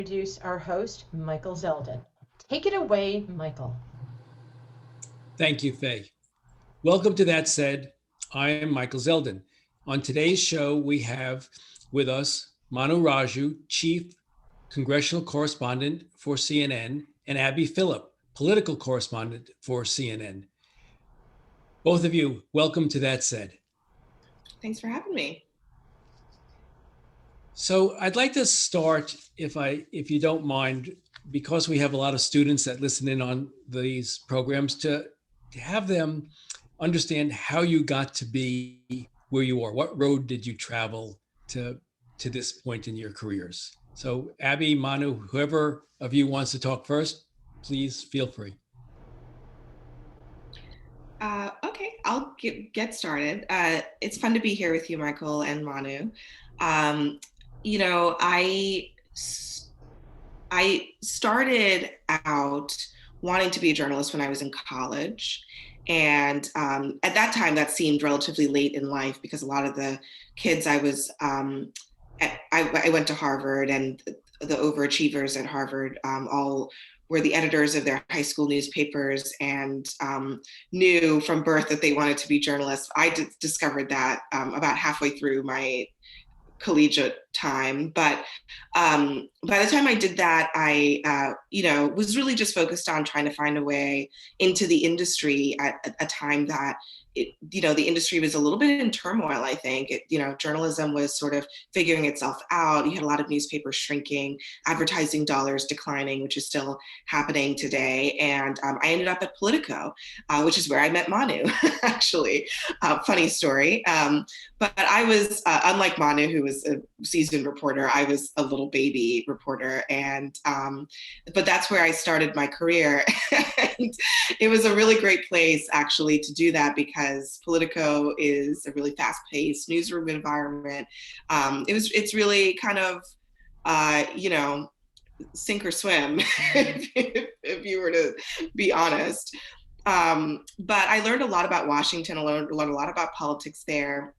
Introduce our host, Michael Zeldin. Take it away, Michael. Thank you, Faye. Welcome to That Said. I am Michael Zeldin. On today's show, we have with us Manu Raju, Chief Congressional Correspondent for CNN, and Abby Phillip, Political Correspondent for CNN. Both of you, welcome to That Said. Thanks for having me. So I'd like to start, if you don't mind, because we have a lot of students that listen in on these programs, to have them understand how you got to be where you are. What road did you travel to this point in your careers? So Abby, Manu, whoever of you wants to talk first, please feel free. Okay, I'll get started. It's fun to be here with you, Michael and Manu. I started out wanting to be a journalist when I was in college. And at that time, that seemed relatively late in life because a lot of the kids I went to Harvard, and the overachievers at Harvard all were the editors of their high school newspapers and knew from birth that they wanted to be journalists. I discovered that about halfway through my collegiate time. But by the time I did that, I was really just focused on trying to find a way into the industry at a time that the industry was a little bit in turmoil. I think journalism was sort of figuring itself out. You had a lot of newspapers shrinking, advertising dollars declining, which is still happening today. And I ended up at Politico, which is where I met Manu, actually. Funny story. But I was, unlike Manu, who was a seasoned reporter, I was a little baby reporter. And but that's where I started my career. And it was a really great place, actually, to do that because Politico is a really fast-paced newsroom environment. It's really kind of, sink or swim, if you were to be honest. But I learned a lot about Washington. I learned a lot about politics there.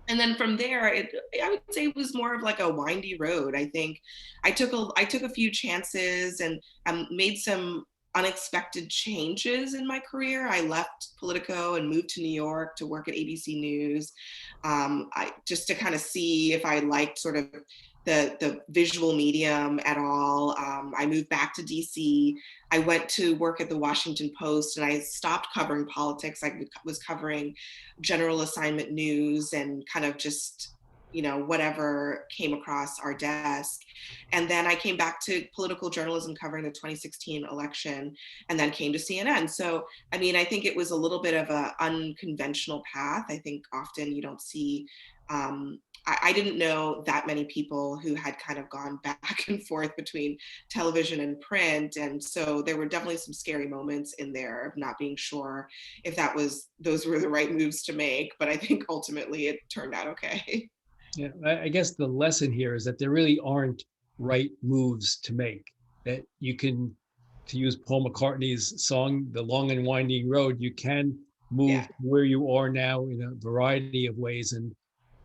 And then from there, I would say it was more of like a windy road. I think I took a few chances and made some unexpected changes in my career. I left Politico and moved to New York to work at ABC News, just to kind of see if I liked sort of the visual medium at all. I moved back to DC. I went to work at the Washington Post and I stopped covering politics. I was covering general assignment news and kind of just, whatever came across our desk. And then I came back to political journalism covering the 2016 election and then came to CNN. So, I think it was a little bit of an unconventional path. I think often you don't see, I didn't know that many people who had kind of gone back and forth between television and print. And so there were definitely some scary moments in there of not being sure if those were the right moves to make. But I think ultimately it turned out okay. Yeah, I guess the lesson here is that there really aren't right moves to make. That you can, to use Paul McCartney's song, "The Long and Winding Road," you can move where you are now in a variety of ways, and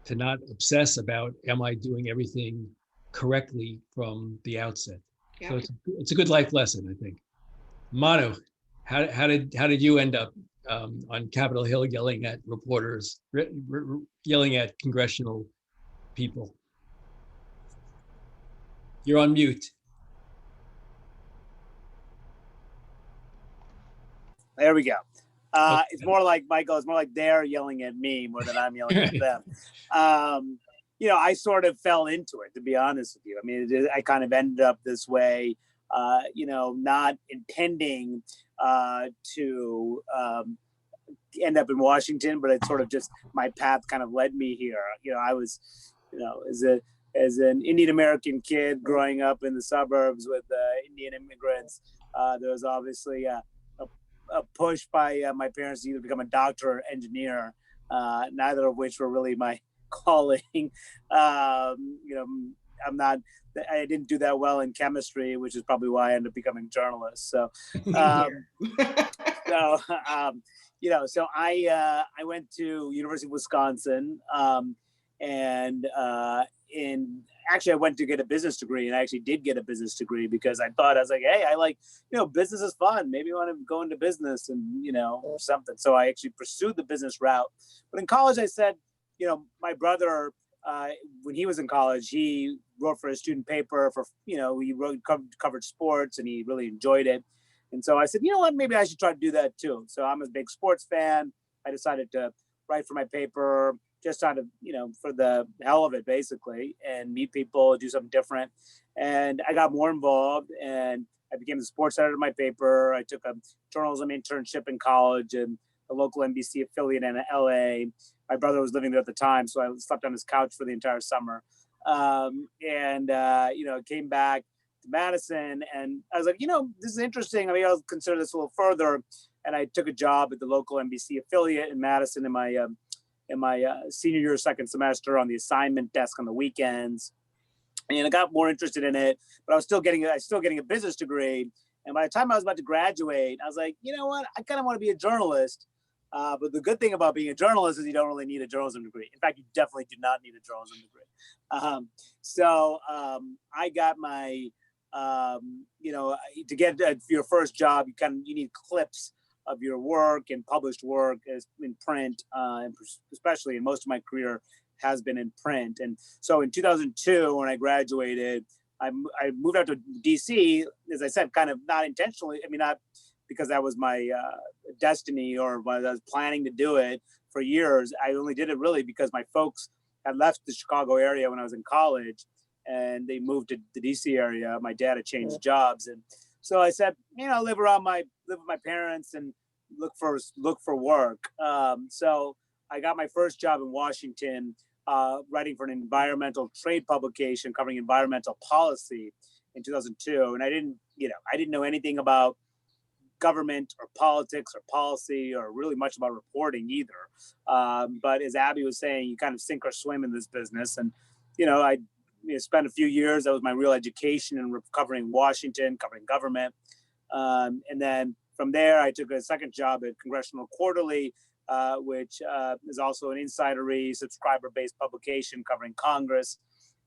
to not obsess about, am I doing everything correctly from the outset? Yeah. So it's a good life lesson, I think. Manu, how did you end up on Capitol Hill yelling at reporters, yelling at congressional people? You're on mute. There we go. Okay. It's more like, Michael, it's more like they're yelling at me more than I'm yelling at them. I sort of fell into it, to be honest with you. I kind of ended up this way, not intending to end up in Washington, but it's sort of just my path kind of led me here. I was, as an Indian American kid growing up in the suburbs with Indian immigrants, there was obviously a push by my parents to either become a doctor or engineer, neither of which were really my calling. I didn't do that well in chemistry, which is probably why I ended up becoming a journalist. So, so I went to University of Wisconsin, and actually, I went to get a business degree, and I actually did get a business degree because I thought, I was like, hey, I like, business is fun. Maybe I want to go into business and, or something. So I actually pursued the business route. But in college, I said, my brother, when he was in college, he wrote for a student paper he covered sports, and he really enjoyed it. And so I said, you know what, maybe I should try to do that too. So I'm a big sports fan. I decided to write for my paper, just out of, for the hell of it, basically, and meet people, do something different. And I got more involved, and I became the sports editor of my paper. I took a journalism internship in college and a local NBC affiliate in LA. My brother was living there at the time, so I slept on his couch for the entire summer. Came back to Madison, and I was like, this is interesting. I mean, I'll consider this a little further. And I took a job at the local NBC affiliate in Madison in my senior year, second semester, on the assignment desk on the weekends. And I got more interested in it, but I was still getting a business degree. And by the time I was about to graduate, I was like, you know what? I kind of want to be a journalist. But the good thing about being a journalist is you don't really need a journalism degree. In fact, you definitely do not need a journalism degree. So I got my, to get your first job, you need clips of your work and published work in print, and especially in most of my career has been in print. And so in 2002, when I graduated, I moved out to DC, as I said, kind of not intentionally. I mean, not because that was my destiny or I was planning to do it for years. I only did it really because my folks had left the Chicago area when I was in college, and they moved to the DC area. My dad had changed jobs, and so I said, live with my parents and look for work. So I got my first job in Washington, writing for an environmental trade publication covering environmental policy in 2002. And I didn't know anything about government or politics or policy or really much about reporting either. But as Abby was saying, you kind of sink or swim in this business. And, I spent a few years, that was my real education in covering Washington, covering government. And then from there, I took a second job at Congressional Quarterly, which is also an insidery, subscriber-based publication covering Congress.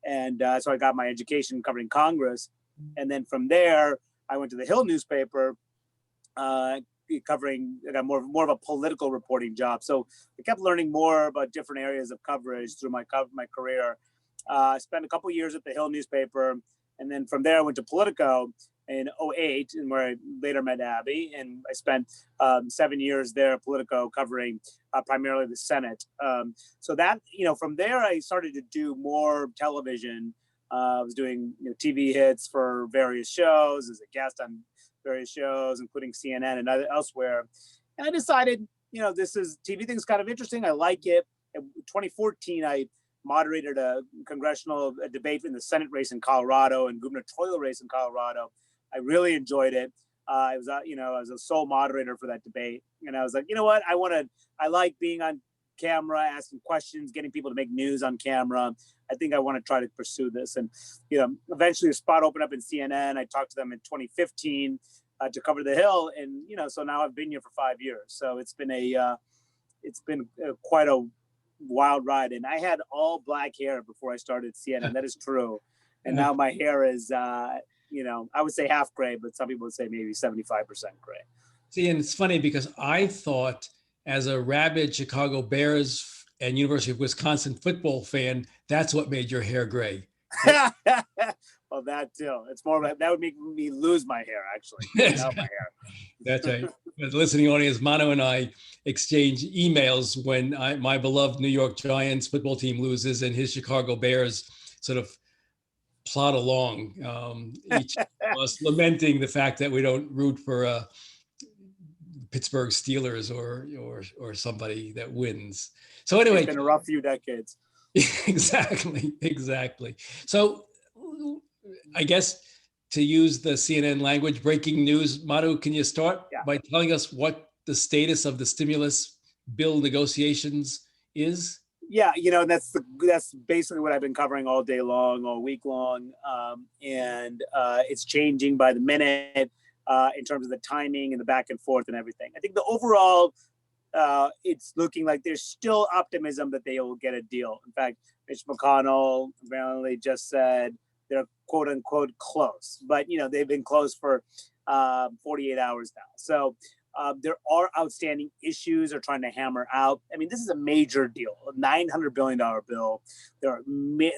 And so I got my education covering Congress. And then from there, I went to the Hill newspaper, I got more of a political reporting job. So I kept learning more about different areas of coverage through my career. I spent a couple of years at the Hill newspaper, and then from there I went to Politico in 2008, and where I later met Abby, and I spent 7 years there at Politico covering primarily the Senate. So that, from there I started to do more television. I was doing TV hits for various shows as a guest on various shows, including CNN and elsewhere. And I decided, this TV thing's kind of interesting. I like it. In 2014, I moderated a congressional debate in the Senate race in Colorado and gubernatorial race in Colorado. I really enjoyed it. I was a sole moderator for that debate. And I was like, you know what? I like being on camera, asking questions, getting people to make news on camera. I think I want to try to pursue this. And, eventually a spot opened up in CNN. I talked to them in 2015 to cover the Hill. And, so now I've been here for 5 years. So it's been quite a wild ride. And I had all black hair before I started CNN. That is true. And now my hair is, I would say half gray, but some people would say maybe 75% gray. See, and it's funny because I thought as a rabid Chicago Bears and University of Wisconsin football fan, that's what made your hair gray. Well, that too. It's more that would make me lose my hair, actually. Without my hair. That's right. The listening audience, Manu and I exchange emails when my beloved New York Giants football team loses and his Chicago Bears sort of plod along, each of us lamenting the fact that we don't root for Pittsburgh Steelers or somebody that wins. So anyway, it's been a rough few decades. Exactly. So I guess to use the CNN language, breaking news, Manu, can you start by telling us what the status of the stimulus bill negotiations is? Yeah, that's basically what I've been covering all day long, all week long, and it's changing by the minute in terms of the timing and the back and forth and everything. I think the overall it's looking like there's still optimism that they will get a deal. In fact, Mitch McConnell apparently just said they're quote unquote close, but they've been close for 48 hours now. So there are outstanding issues they're trying to hammer out. I mean, this is a major deal, a $900 billion bill. There are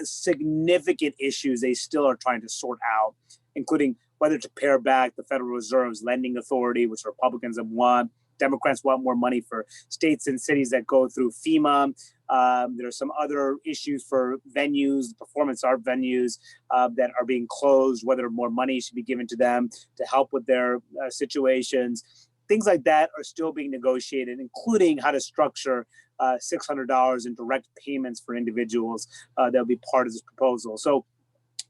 significant issues they still are trying to sort out, including whether to pare back the Federal Reserve's lending authority, which Republicans have won. Democrats want more money for states and cities that go through FEMA. There are some other issues for venues, performance art venues that are being closed, whether more money should be given to them to help with their situations. Things like that are still being negotiated, including how to structure $600 in direct payments for individuals that will be part of this proposal. So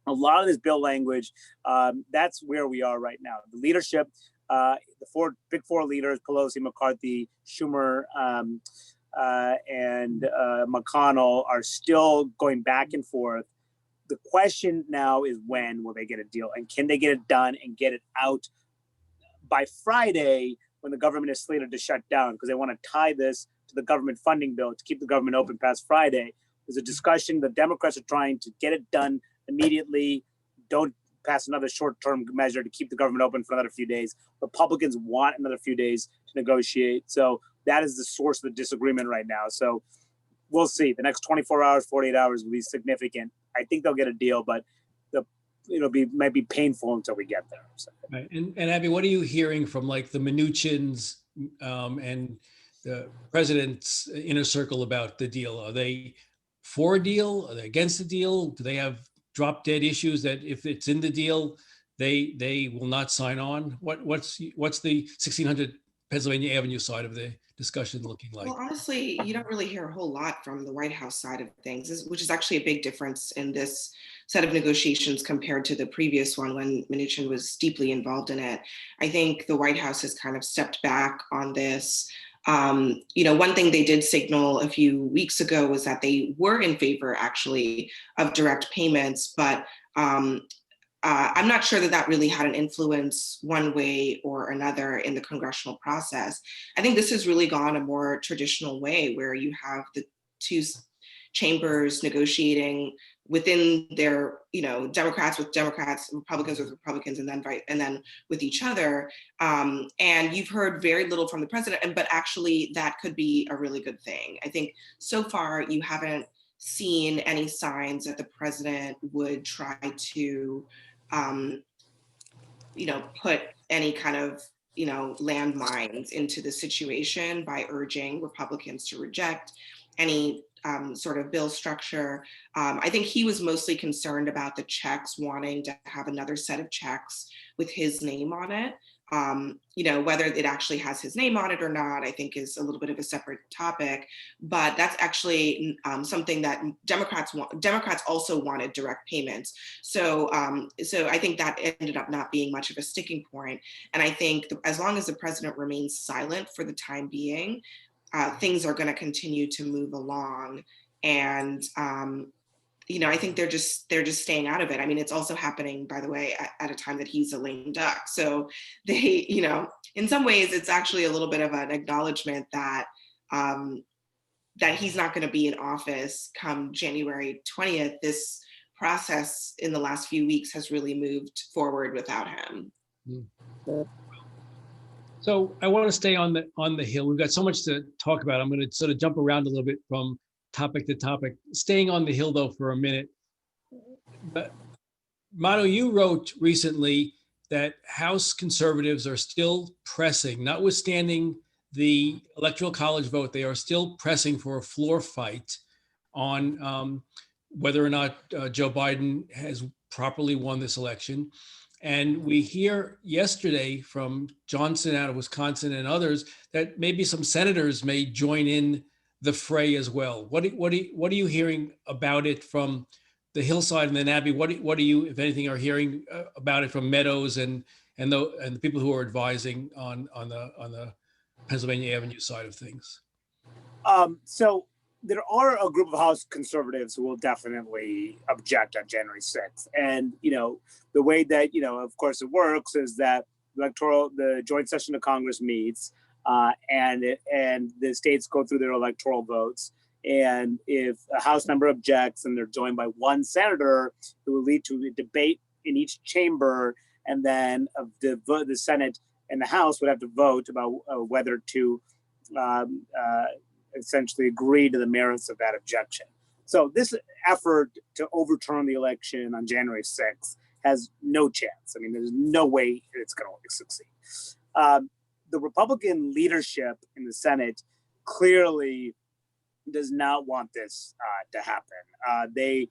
a lot of this bill language, that's where we are right now. The leadership, the big four leaders, Pelosi, McCarthy, Schumer, and McConnell, are still going back and forth. The question now is, when will they get a deal, and can they get it done and get it out by Friday, when the government is slated to shut down, because they want to tie this to the government funding bill to keep the government open past Friday. There's a discussion. The Democrats are trying to get it done immediately. Don't pass another short-term measure to keep the government open for another few days. Republicans want another few days to negotiate. So that is the source of the disagreement right now. So we'll see. The next 24 hours, 48 hours will be significant. I think they'll get a deal, but might be painful until we get there. So. Right. And Abby, what are you hearing from like the Mnuchins and the president's inner circle about the deal? Are they for a deal? Are they against the deal? Do they have drop dead issues that if it's in the deal, they will not sign on? What's the 1600 Pennsylvania Avenue side of the discussion looking like? Well, honestly, you don't really hear a whole lot from the White House side of things, which is actually a big difference in this set of negotiations compared to the previous one when Mnuchin was deeply involved in it. I think the White House has kind of stepped back on this. One thing they did signal a few weeks ago was that they were in favor, actually, of direct payments, but I'm not sure that really had an influence one way or another in the congressional process. I think this has really gone a more traditional way, where you have the two chambers negotiating within their, Democrats with Democrats, Republicans with Republicans, and then with each other. And you've heard very little from the president, but actually that could be a really good thing. I think so far you haven't seen any signs that the president would try to, put any kind of, landmines into the situation by urging Republicans to reject any sort of bill structure. I think he was mostly concerned about the checks, wanting to have another set of checks with his name on it. Whether it actually has his name on it or not, I think is a little bit of a separate topic, but that's actually something that Democrats want. Democrats also wanted direct payments. So I think that ended up not being much of a sticking point. And I think as long as the president remains silent for the time being, things are going to continue to move along. And I think they're just staying out of it. I mean, it's also happening, by the way, at a time that he's a lame duck. So they, in some ways, it's actually a little bit of an acknowledgement that that he's not going to be in office come January 20th. This process in the last few weeks has really moved forward without him. So I want to stay on the Hill. We've got so much to talk about. I'm going to sort of jump around a little bit from topic to topic. Staying on the Hill, though, for a minute. But Manu, you wrote recently that House conservatives are still pressing, notwithstanding the Electoral College vote, they are still pressing for a floor fight on whether or not Joe Biden has properly won this election. And we hear yesterday from Johnson out of Wisconsin and others that maybe some senators may join in the fray as well. What are you hearing about it from the Hillside and then Abbey? What do you, if anything, are hearing about it from Meadows and the people who are advising on the Pennsylvania Avenue side of things? So there are a group of House conservatives who will definitely object on January 6th. And, the way that, of course it works is that the joint session of Congress meets. and the states go through their electoral votes. And if a House member objects and they're joined by one senator, it will lead to a debate in each chamber, and then the Senate and the House would have to vote about whether to essentially agree to the merits of that objection. So this effort to overturn the election on January 6th has no chance. I mean, there's no way it's going to succeed. The Republican leadership in the Senate clearly does not want this to happen. They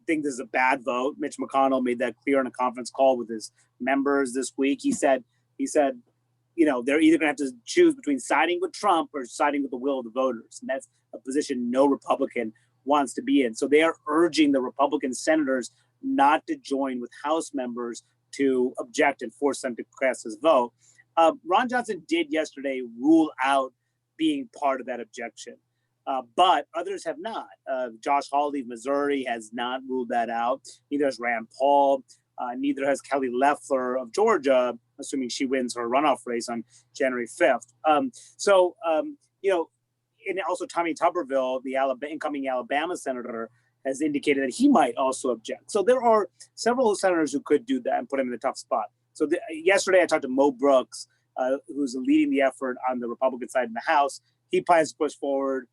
think this is a bad vote. Mitch McConnell made that clear in a conference call with his members this week. He said, you know, they're either going to have to choose between siding with Trump or siding with the will of the voters. And that's a position no Republican wants to be in. So they are urging the Republican senators not to join with House members to object and force them to cast this vote. Ron Johnson did yesterday rule out being part of that objection, but others have not. Josh Hawley of Missouri has not ruled that out. Neither has Rand Paul. Neither has Kelly Loeffler of Georgia, assuming she wins her runoff race on January 5th. You know, and also Tommy Tuberville, the incoming Alabama senator, has indicated that he might also object. So there are several senators who could do that and put him in a tough spot. So yesterday I talked to Mo Brooks, who's leading the effort on the Republican side in the House. He plans to push forward,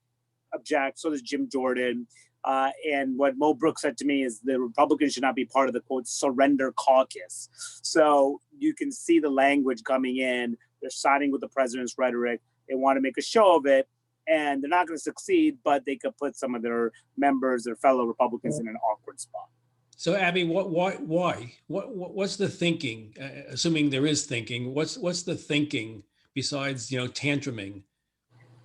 object. So does Jim Jordan. And what Mo Brooks said to me is the Republicans should not be part of the, quote, surrender caucus. So you can see the language coming in. They're siding with the president's rhetoric. They want to make a show of it. And they're not going to succeed, but they could put some of their members, their fellow Republicans, in an awkward spot. So, Abby, why? What's the thinking? Assuming there is thinking, what's the thinking besides, you know, tantruming?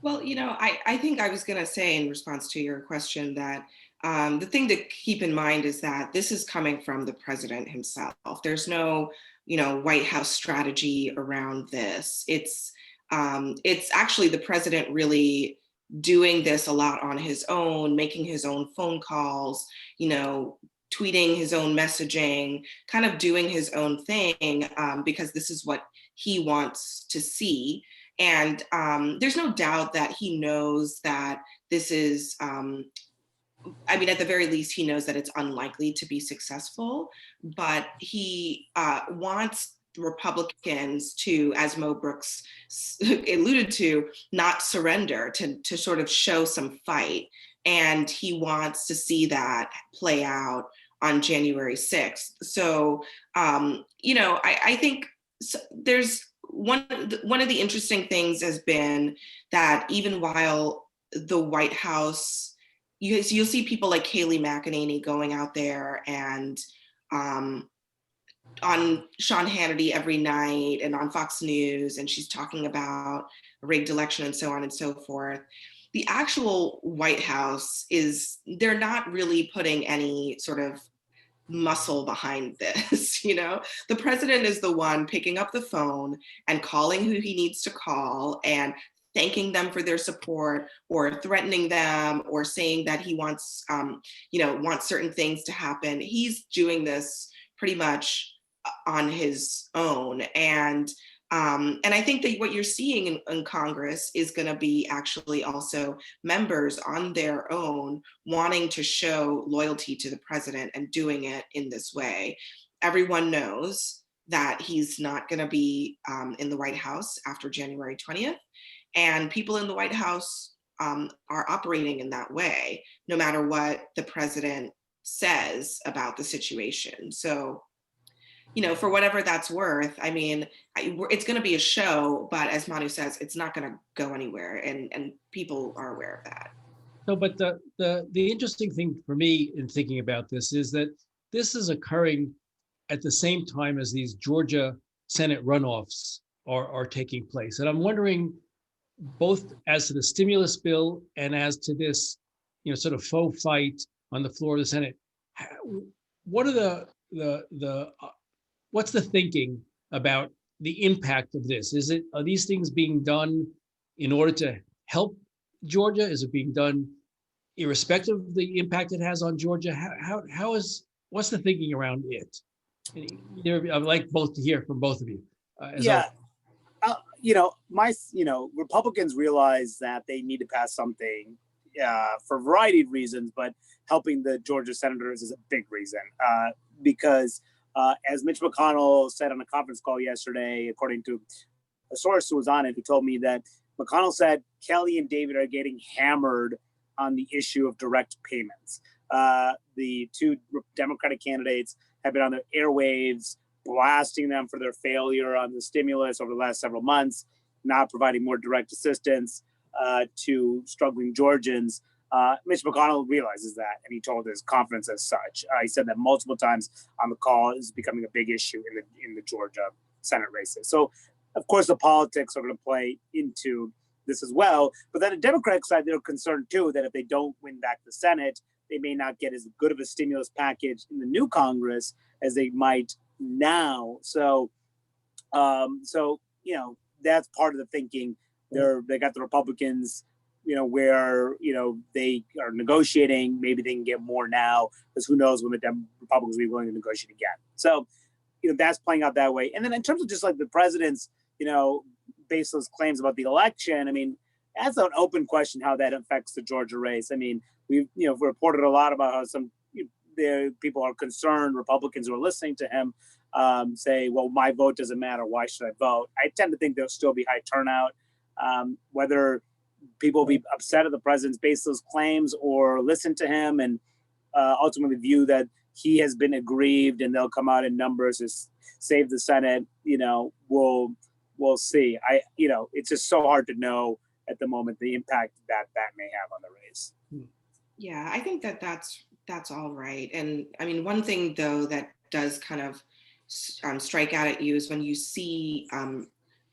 Well, you know, I think I was going to say in response to your question that the thing to keep in mind is that this is coming from the president himself. There's no, you know, White House strategy around this. It's actually the president really doing this a lot on his own, making his own phone calls, you know, tweeting his own messaging, kind of doing his own thing, because this is what he wants to see. And there's no doubt that he knows that this is, I mean, at the very least, he knows that it's unlikely to be successful, but he wants Republicans to, as Mo Brooks alluded to, not surrender, to sort of show some fight. And he wants to see that play out on January 6th. So, you know, I think there's one of the interesting things has been that even while the White House, you'll see people like Kayleigh McEnany going out there and on Sean Hannity every night and on Fox News, and she's talking about a rigged election and so on and so forth. The actual White House they're not really putting any sort of muscle behind this, you know? The president is the one picking up the phone and calling who he needs to call and thanking them for their support or threatening them or saying that he wants, wants certain things to happen. He's doing this pretty much on his own. And I think that what you're seeing in Congress is going to be actually also members on their own wanting to show loyalty to the president and doing it in this way. Everyone knows that he's not going to be in the White House after January 20th. And people in the White House are operating in that way, no matter what the president says about the situation. So, you know, for whatever that's worth, I mean, it's going to be a show, but as Manu says, it's not going to go anywhere, and people are aware of that. No, but the interesting thing for me in thinking about this is that this is occurring at the same time as these Georgia Senate runoffs are taking place. And I'm wondering, both as to the stimulus bill and as to this, you know, sort of faux fight on the floor of the Senate, what are what's the thinking about the impact of this? Are these things being done in order to help Georgia? Is it being done irrespective of the impact it has on Georgia? What's the thinking around it? I'd like both to hear from both of you. Republicans realize that they need to pass something for a variety of reasons, but helping the Georgia senators is a big reason because as Mitch McConnell said on a conference call yesterday, according to a source who was on it, who told me that McConnell said Kelly and David are getting hammered on the issue of direct payments. The two Democratic candidates have been on the airwaves, blasting them for their failure on the stimulus over the last several months, not providing more direct assistance to struggling Georgians. Mitch McConnell realizes that, and he told his conference as such. He said that multiple times on the call. Is becoming a big issue in the Georgia Senate races. So, of course, the politics are going to play into this as well. But then the Democratic side, they're concerned too that if they don't win back the Senate, they may not get as good of a stimulus package in the new Congress as they might now. So that's part of the thinking. They got the Republicans, where they are negotiating. Maybe they can get more now, because who knows when the Republicans will be willing to negotiate again. So that's playing out that way. And then in terms of just like the president's baseless claims about the election, I mean, that's an open question how that affects the Georgia race. I mean, we've reported a lot about how some people are concerned, Republicans who are listening to him say, well, my vote doesn't matter. Why should I vote? I tend to think there'll still be high turnout. Whether people will be upset at the president's baseless claims or listen to him and ultimately view that he has been aggrieved and they'll come out in numbers to save the Senate, we'll see. It's just so hard to know at the moment the impact that may have on the race. Yeah, I think that's all right. And I mean, one thing though that does kind of strike out at you is when you see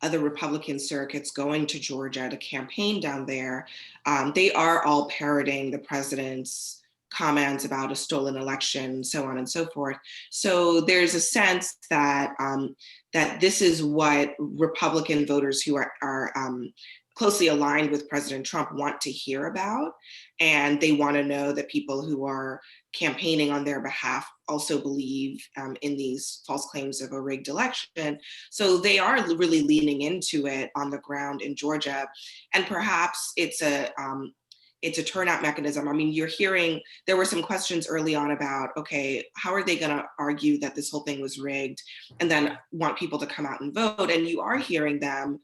other Republican circuits going to Georgia to campaign down there, they are all parroting the president's comments about a stolen election, so on and so forth. So there's a sense that that this is what Republican voters who are closely aligned with President Trump want to hear about. And they want to know that people who are campaigning on their behalf also believe in these false claims of a rigged election. So they are really leaning into it on the ground in Georgia. And perhaps it's a turnout mechanism. I mean, you're hearing, there were some questions early on about, okay, how are they going to argue that this whole thing was rigged and then want people to come out and vote? And you are hearing them,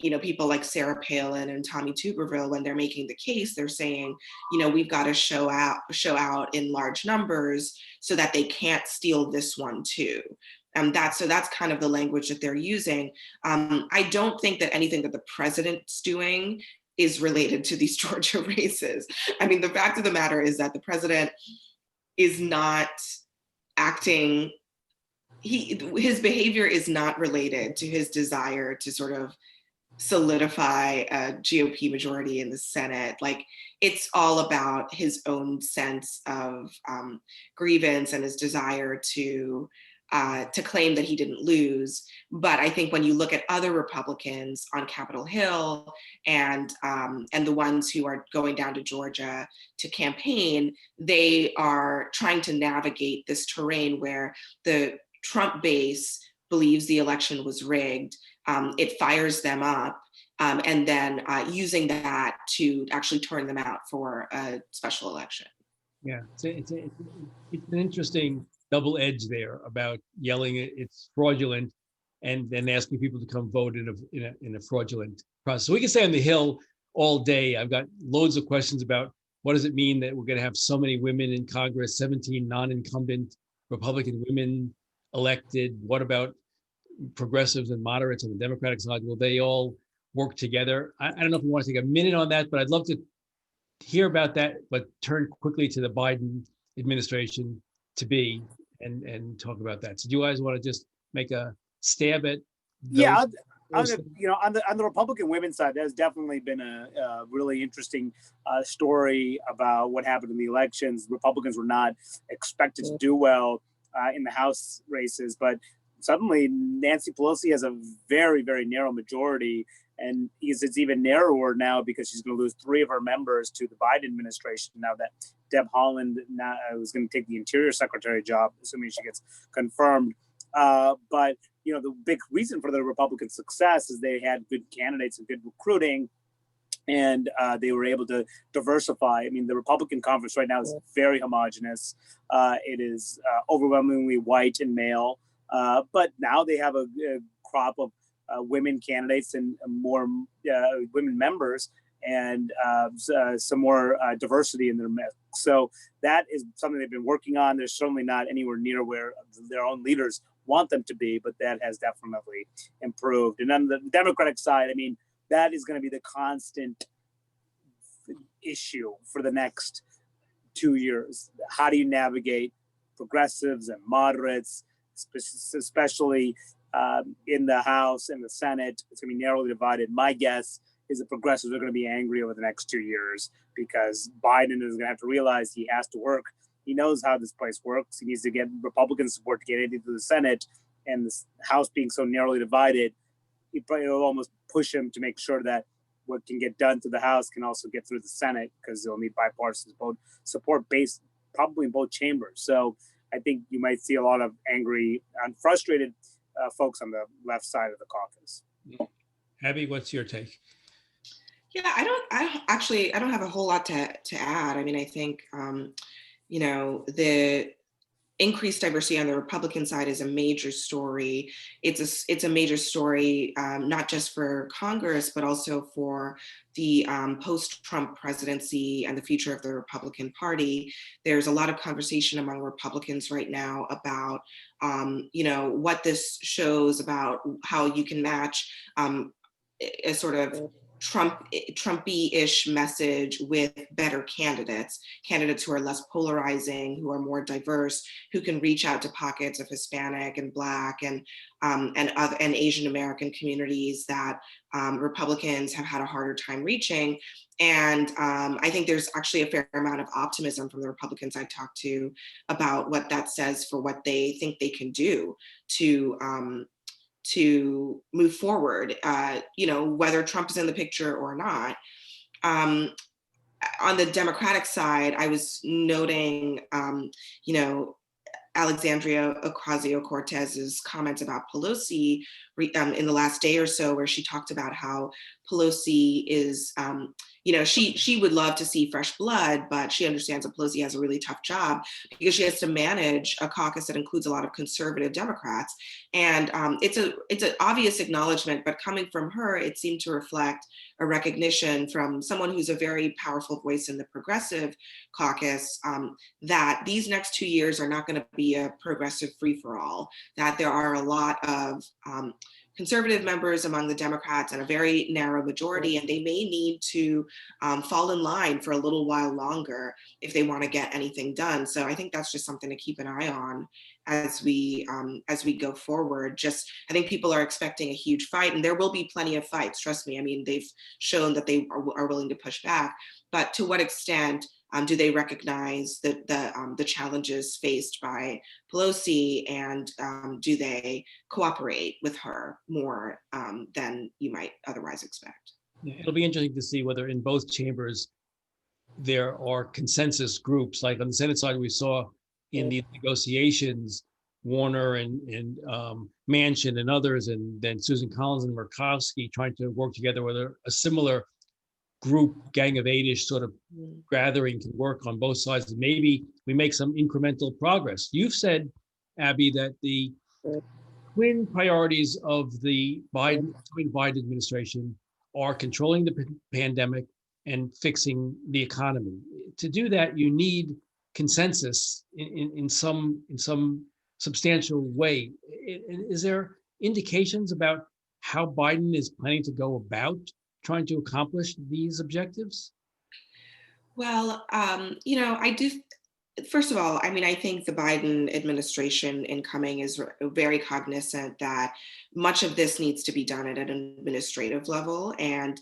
people like Sarah Palin and Tommy Tuberville, when they're making the case, they're saying, we've got to show out in large numbers so that they can't steal this one too. That's kind of the language that they're using. I don't think that anything that the president's doing is related to these Georgia races. I mean, the fact of the matter is that the president is not acting, his behavior is not related to his desire to sort of solidify a GOP majority in the Senate. Like, it's all about his own sense of grievance and his desire to claim that he didn't lose. But I think when you look at other Republicans on Capitol Hill and the ones who are going down to Georgia to campaign, they are trying to navigate this terrain where the Trump base believes the election was rigged. It fires them up, and then using that to actually turn them out for a special election. Yeah, it's an interesting double edge there about yelling it's fraudulent and then asking people to come vote in a fraudulent process. So we can stay on the Hill all day. I've got loads of questions about what does it mean that we're going to have so many women in Congress, 17 non-incumbent Republican women elected. What about progressives and moderates on the Democratic side? Will they all work together? I don't know if we want to take a minute on that, but I'd love to hear about that, but turn quickly to the Biden administration to be and talk about that. So do you guys want to just make a stab at those? On the Republican women's side, there's definitely been a really interesting story about what happened in the elections. Republicans were not expected to do well in the House races, but suddenly Nancy Pelosi has a very, very narrow majority, and it's even narrower now because she's going to lose 3 of her members to the Biden administration now that Deb Haaland is going to take the Interior Secretary job, assuming she gets confirmed. But the big reason for the Republican success is they had good candidates and good recruiting, and they were able to diversify. I mean, the Republican conference right now is very homogenous. It is overwhelmingly white and male, but now they have a crop of women candidates and more women members, and some more diversity in their mix. So that is something they've been working on. They're certainly not anywhere near where their own leaders want them to be, but that has definitely improved. And on the Democratic side, I mean, that is going to be the constant issue for the next 2 years. How do you navigate progressives and moderates, especially in the House and the Senate? It's going to be narrowly divided. My guess is the progressives are going to be angry over the next 2 years because Biden is going to have to realize he has to work. He knows how this place works. He needs to get Republican support to get it into the Senate, and the House being so narrowly divided, he probably will almost push him to make sure that what can get done through the House can also get through the Senate, because they'll need bipartisan support based probably in both chambers. So I think you might see a lot of angry and frustrated folks on the left side of the caucus. Abby, what's your take? Yeah, I don't have a whole lot to add. I mean, I think, the increased diversity on the Republican side is a major story. It's a major story, not just for Congress, but also for the post-Trump presidency and the future of the Republican Party. There's a lot of conversation among Republicans right now about, what this shows about how you can match a sort of Trumpy-ish message with better candidates who are less polarizing, who are more diverse, who can reach out to pockets of Hispanic and Black and Asian American communities that Republicans have had a harder time reaching. And I think there's actually a fair amount of optimism from the Republicans I talked to about what that says for what they think they can do to move forward, whether Trump is in the picture or not. On the Democratic side, I was noting, Alexandria Ocasio-Cortez's comments about Pelosi in the last day or so, where she talked about how Pelosi is, she would love to see fresh blood, but she understands that Pelosi has a really tough job because she has to manage a caucus that includes a lot of conservative Democrats. And it's an obvious acknowledgement, but coming from her, it seemed to reflect a recognition from someone who's a very powerful voice in the progressive caucus, that these next 2 years are not going to be a progressive free-for-all, that there are a lot of conservative members among the Democrats and a very narrow majority, and they may need to fall in line for a little while longer if they want to get anything done. So I think that's just something to keep an eye on as we go forward. I think people are expecting a huge fight, and there will be plenty of fights. Trust me. I mean, they've shown that they are willing to push back, but to what extent do they recognize the challenges faced by Pelosi, and do they cooperate with her more than you might otherwise expect? Yeah, it'll be interesting to see whether in both chambers there are consensus groups. Like on the Senate side, we saw in the negotiations, Warner and Manchin and others, and then Susan Collins and Murkowski trying to work together, whether a similar group, gang of eight-ish sort of gathering can work on both sides. And maybe we make some incremental progress. You've said, Abby, that the twin priorities of the Biden administration are controlling the pandemic and fixing the economy. To do that, you need consensus in some substantial way. Is there indications about how Biden is planning to go about trying to accomplish these objectives? Well, I do. First of all, I mean, I think the Biden administration incoming is very cognizant that much of this needs to be done at an administrative level. And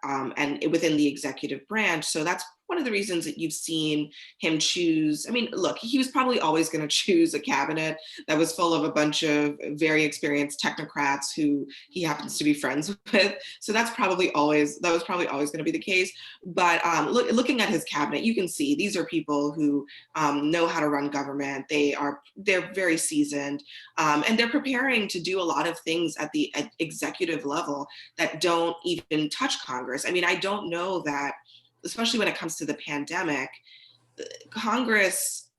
and within the executive branch. So that's one of the reasons that you've seen him choose. I mean, look, he was probably always going to choose a cabinet that was full of a bunch of very experienced technocrats who he happens to be friends with. So that was probably always going to be the case. But looking at his cabinet, you can see these are people who know how to run government. They're very seasoned, and they're preparing to do a lot of things at the executive level that don't even touch Congress. I mean, I don't know that, especially when it comes to the pandemic, Congress,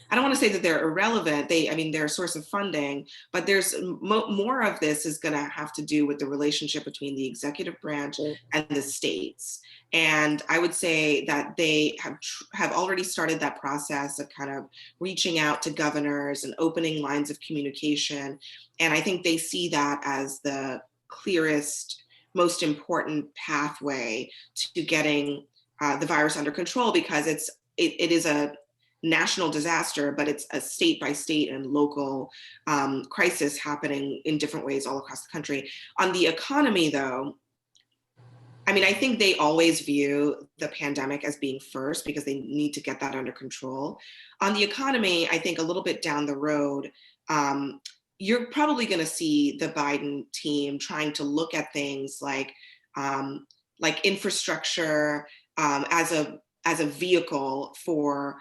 I don't want to say that they're irrelevant. They're a source of funding, but there's more of this is going to have to do with the relationship between the executive branch and the states. And I would say that they have already started that process of kind of reaching out to governors and opening lines of communication. And I think they see that as the clearest, most important pathway to getting the virus under control, because it is a national disaster, but it's a state by state and local crisis happening in different ways all across the country. On the economy, though, I mean, I think they always view the pandemic as being first because they need to get that under control. On the economy, I think a little bit down the road, you're probably going to see the Biden team trying to look at things like infrastructure as a vehicle for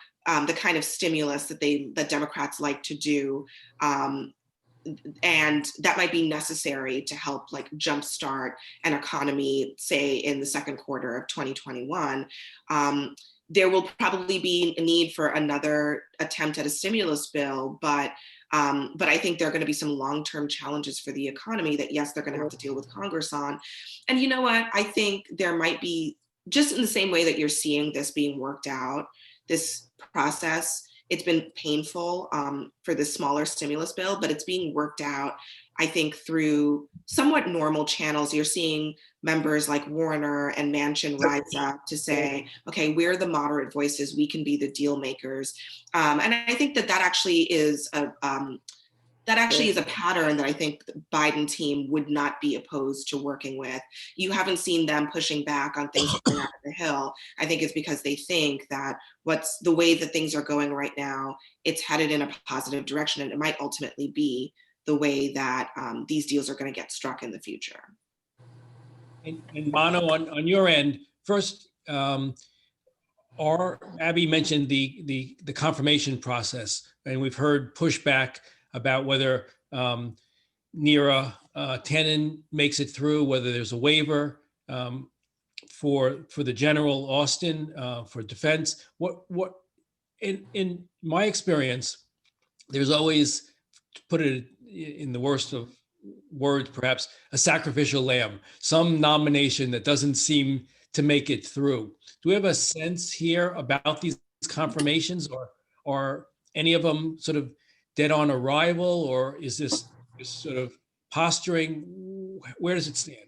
the kind of stimulus that Democrats like to do, and that might be necessary to help jumpstart an economy, say in the second quarter of 2021. There will probably be a need for another attempt at a stimulus bill, but I think there are going to be some long-term challenges for the economy that, yes, they're going to have to deal with Congress on. And you know what? I think there might be, just in the same way that you're seeing this being worked out, this process, it's been painful for the smaller stimulus bill, but it's being worked out, I think, through somewhat normal channels. You're seeing members like Warner and Manchin rise up to say, okay, we're the moderate voices, we can be the deal makers. And I think that actually is a pattern that I think the Biden team would not be opposed to working with. You haven't seen them pushing back on things going out of the Hill. I think it's because they think that the way that things are going right now, it's headed in a positive direction, and it might ultimately be the way that these deals are going to get struck in the future. And Manu, on your end, first, Abby mentioned the confirmation process, and we've heard pushback about whether Neera Tannen makes it through, whether there's a waiver for the general Austin for defense. What in my experience, there's always, to put it in the worst of words, perhaps, a sacrificial lamb, some nomination that doesn't seem to make it through. Do we have a sense here about these confirmations, or are any of them sort of dead on arrival, or is this sort of posturing? Where does it stand?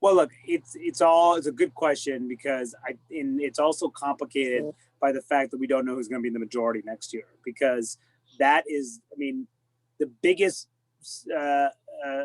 Well, look, it's a good question, because it's also complicated by the fact that we don't know who's going to be in the majority next year, because that is, I mean, the biggest,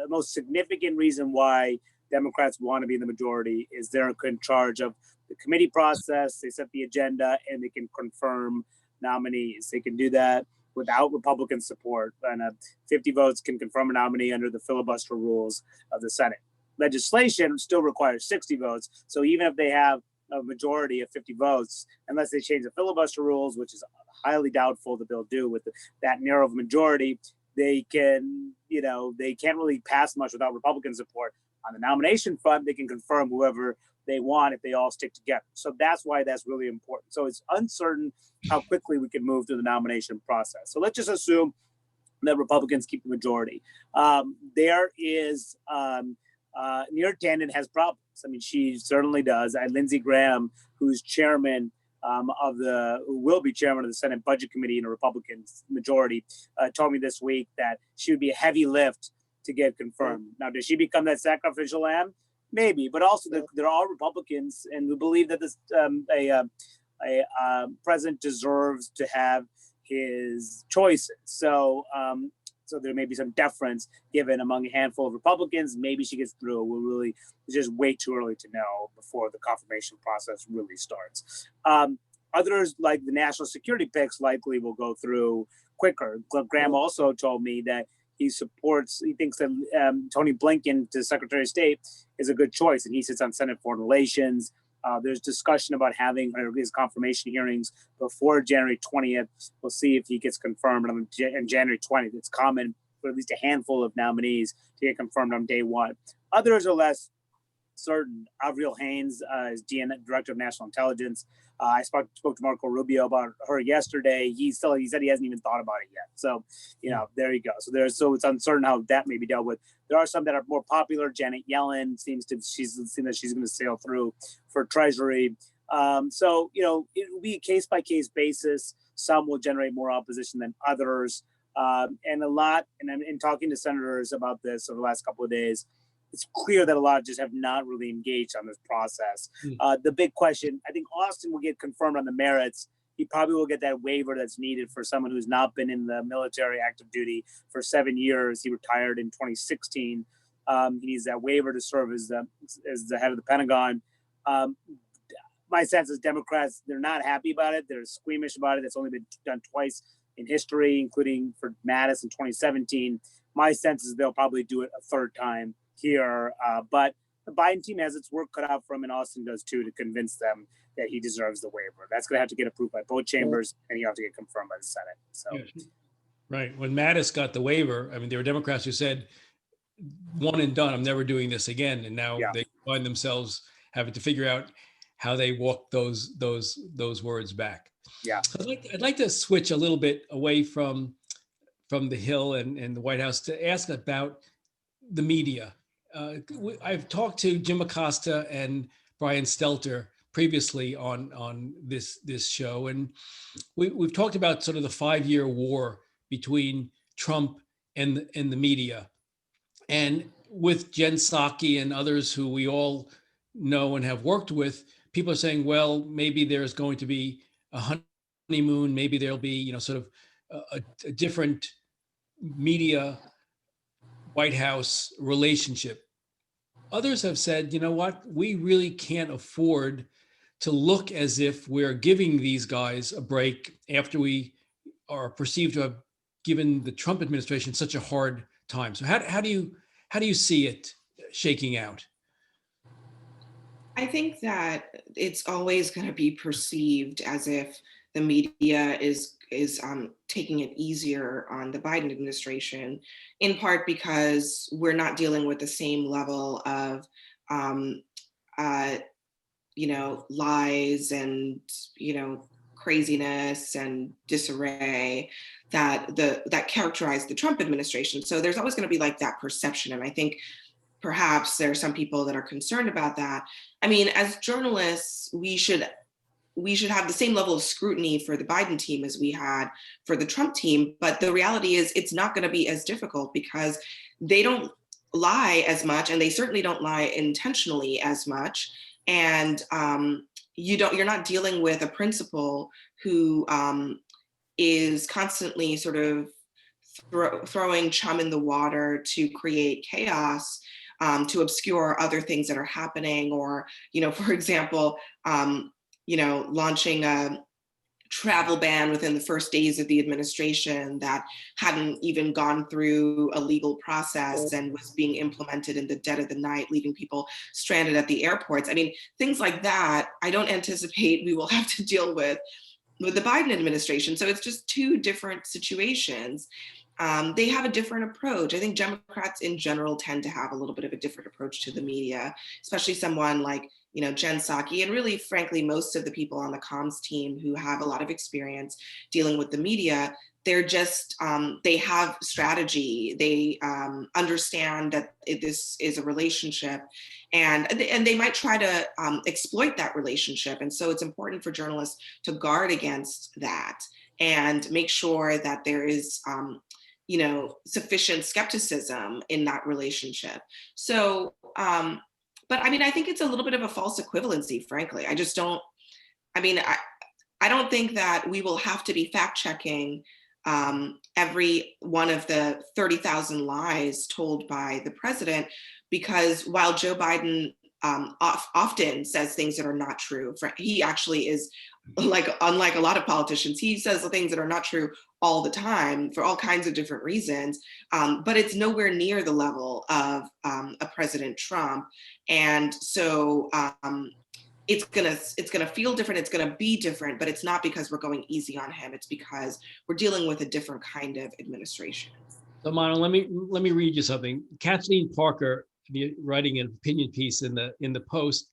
most significant reason why Democrats want to be in the majority is they're in charge of the committee process. They set the agenda and they can confirm nominees. They can do that without Republican support, and 50 votes can confirm a nominee under the filibuster rules of the Senate. Legislation still requires 60 votes. So even if they have a majority of 50 votes, unless they change the filibuster rules, which is highly doubtful that they'll do with that narrow of a majority, they can't really pass much without Republican support. On the nomination front, they can confirm whoever they want if they all stick together. So that's why that's really important. So it's uncertain how quickly we can move through the nomination process. So let's just assume that Republicans keep the majority. There is Neera Tannen has problems. I mean, she certainly does. And Lindsey Graham, who's chairman who will be chairman of the Senate Budget Committee in a Republican majority, told me this week that she would be a heavy lift to get confirmed. Now, does she become that sacrificial lamb? Maybe, but also there are Republicans and who believe that this president deserves to have his choices. So So there may be some deference given among a handful of Republicans. Maybe she gets through. We'll really, it's just way too early to know before the confirmation process really starts. Others, like the national security picks, likely will go through quicker. Graham also told me that he thinks that Tony Blinken, the Secretary of State, is a good choice, and he sits on Senate Foreign Relations. There's discussion about having his confirmation hearings before January 20th. We'll see if he gets confirmed on January 20th. It's common for at least a handful of nominees to get confirmed on day one. Others are less certain. Avril Haines is Director of National Intelligence. I spoke to Marco Rubio about her yesterday. He said he hasn't even thought about it yet. So, there you go. So it's uncertain how that may be dealt with. There are some that are more popular. Janet Yellen she's going to sail through for Treasury. It will be a case by case basis. Some will generate more opposition than others. And in talking to senators about this over the last couple of days, it's clear that a lot just have not really engaged on this process. The big question, I think Austin will get confirmed on the merits. He probably will get that waiver that's needed for someone who's not been in the military active duty for 7 years. He retired in 2016. He needs that waiver to serve as the head of the Pentagon. My sense is Democrats, they're not happy about it. They're squeamish about it. It's only been done twice in history, including for Mattis in 2017. My sense is they'll probably do it a third time here, but the Biden team has its work cut out for him, and Austin does too, to convince them that he deserves the waiver. That's going to have to get approved by both chambers, and he'll have to get confirmed by the Senate. So, right. When Mattis got the waiver, I mean, there were Democrats who said, "One and done. I'm never doing this again." And now they find themselves having to figure out how they walk those words back. Yeah, I'd like to switch a little bit away from the Hill and the White House to ask about the media. I've talked to Jim Acosta and Brian Stelter previously on this show, and we've talked about sort of the 5-year war between Trump and the media, and with Jen Psaki and others who we all know and have worked with. People are saying, well, maybe there's going to be a honeymoon, maybe there'll be sort of a different media White House relationship. Others have said, you know what, we really can't afford to look as if we're giving these guys a break after we are perceived to have given the Trump administration such a hard time. So how do you see it shaking out? I think that it's always going to be perceived as if the media is taking it easier on the Biden administration, in part because we're not dealing with the same level of, lies and, craziness and disarray that characterized the Trump administration. So there's always going to be like that perception. And I think perhaps there are some people that are concerned about that. I mean, as journalists, we should have the same level of scrutiny for the Biden team as we had for the Trump team. But the reality is it's not going to be as difficult because they don't lie as much, and they certainly don't lie intentionally as much. And you're not dealing with a principal who is constantly sort of throwing chum in the water to create chaos, to obscure other things that are happening, or, for example, launching a travel ban within the first days of the administration that hadn't even gone through a legal process and was being implemented in the dead of the night, leaving people stranded at the airports. I mean, things like that, I don't anticipate we will have to deal with the Biden administration. So it's just two different situations. They have a different approach. I think Democrats in general tend to have a little bit of a different approach to the media, especially someone like, Jen Psaki, and really, frankly, most of the people on the comms team who have a lot of experience dealing with the media. They're just, they have strategy. They understand that this is a relationship, and they might try to exploit that relationship. And so it's important for journalists to guard against that and make sure that there is sufficient skepticism in that relationship. So, but I mean, I think it's a little bit of a false equivalency, frankly. I don't think that we will have to be fact checking every one of the 30,000 lies told by the president, because while Joe Biden often says things that are not true, he actually is, like, unlike a lot of politicians, he says the things that are not true all the time for all kinds of different reasons, but it's nowhere near the level of a President Trump. And so it's gonna feel different, it's gonna be different, but it's not because we're going easy on him. It's because we're dealing with a different kind of administration. So Manu, let me read you something. Kathleen Parker, writing an opinion piece in the Post,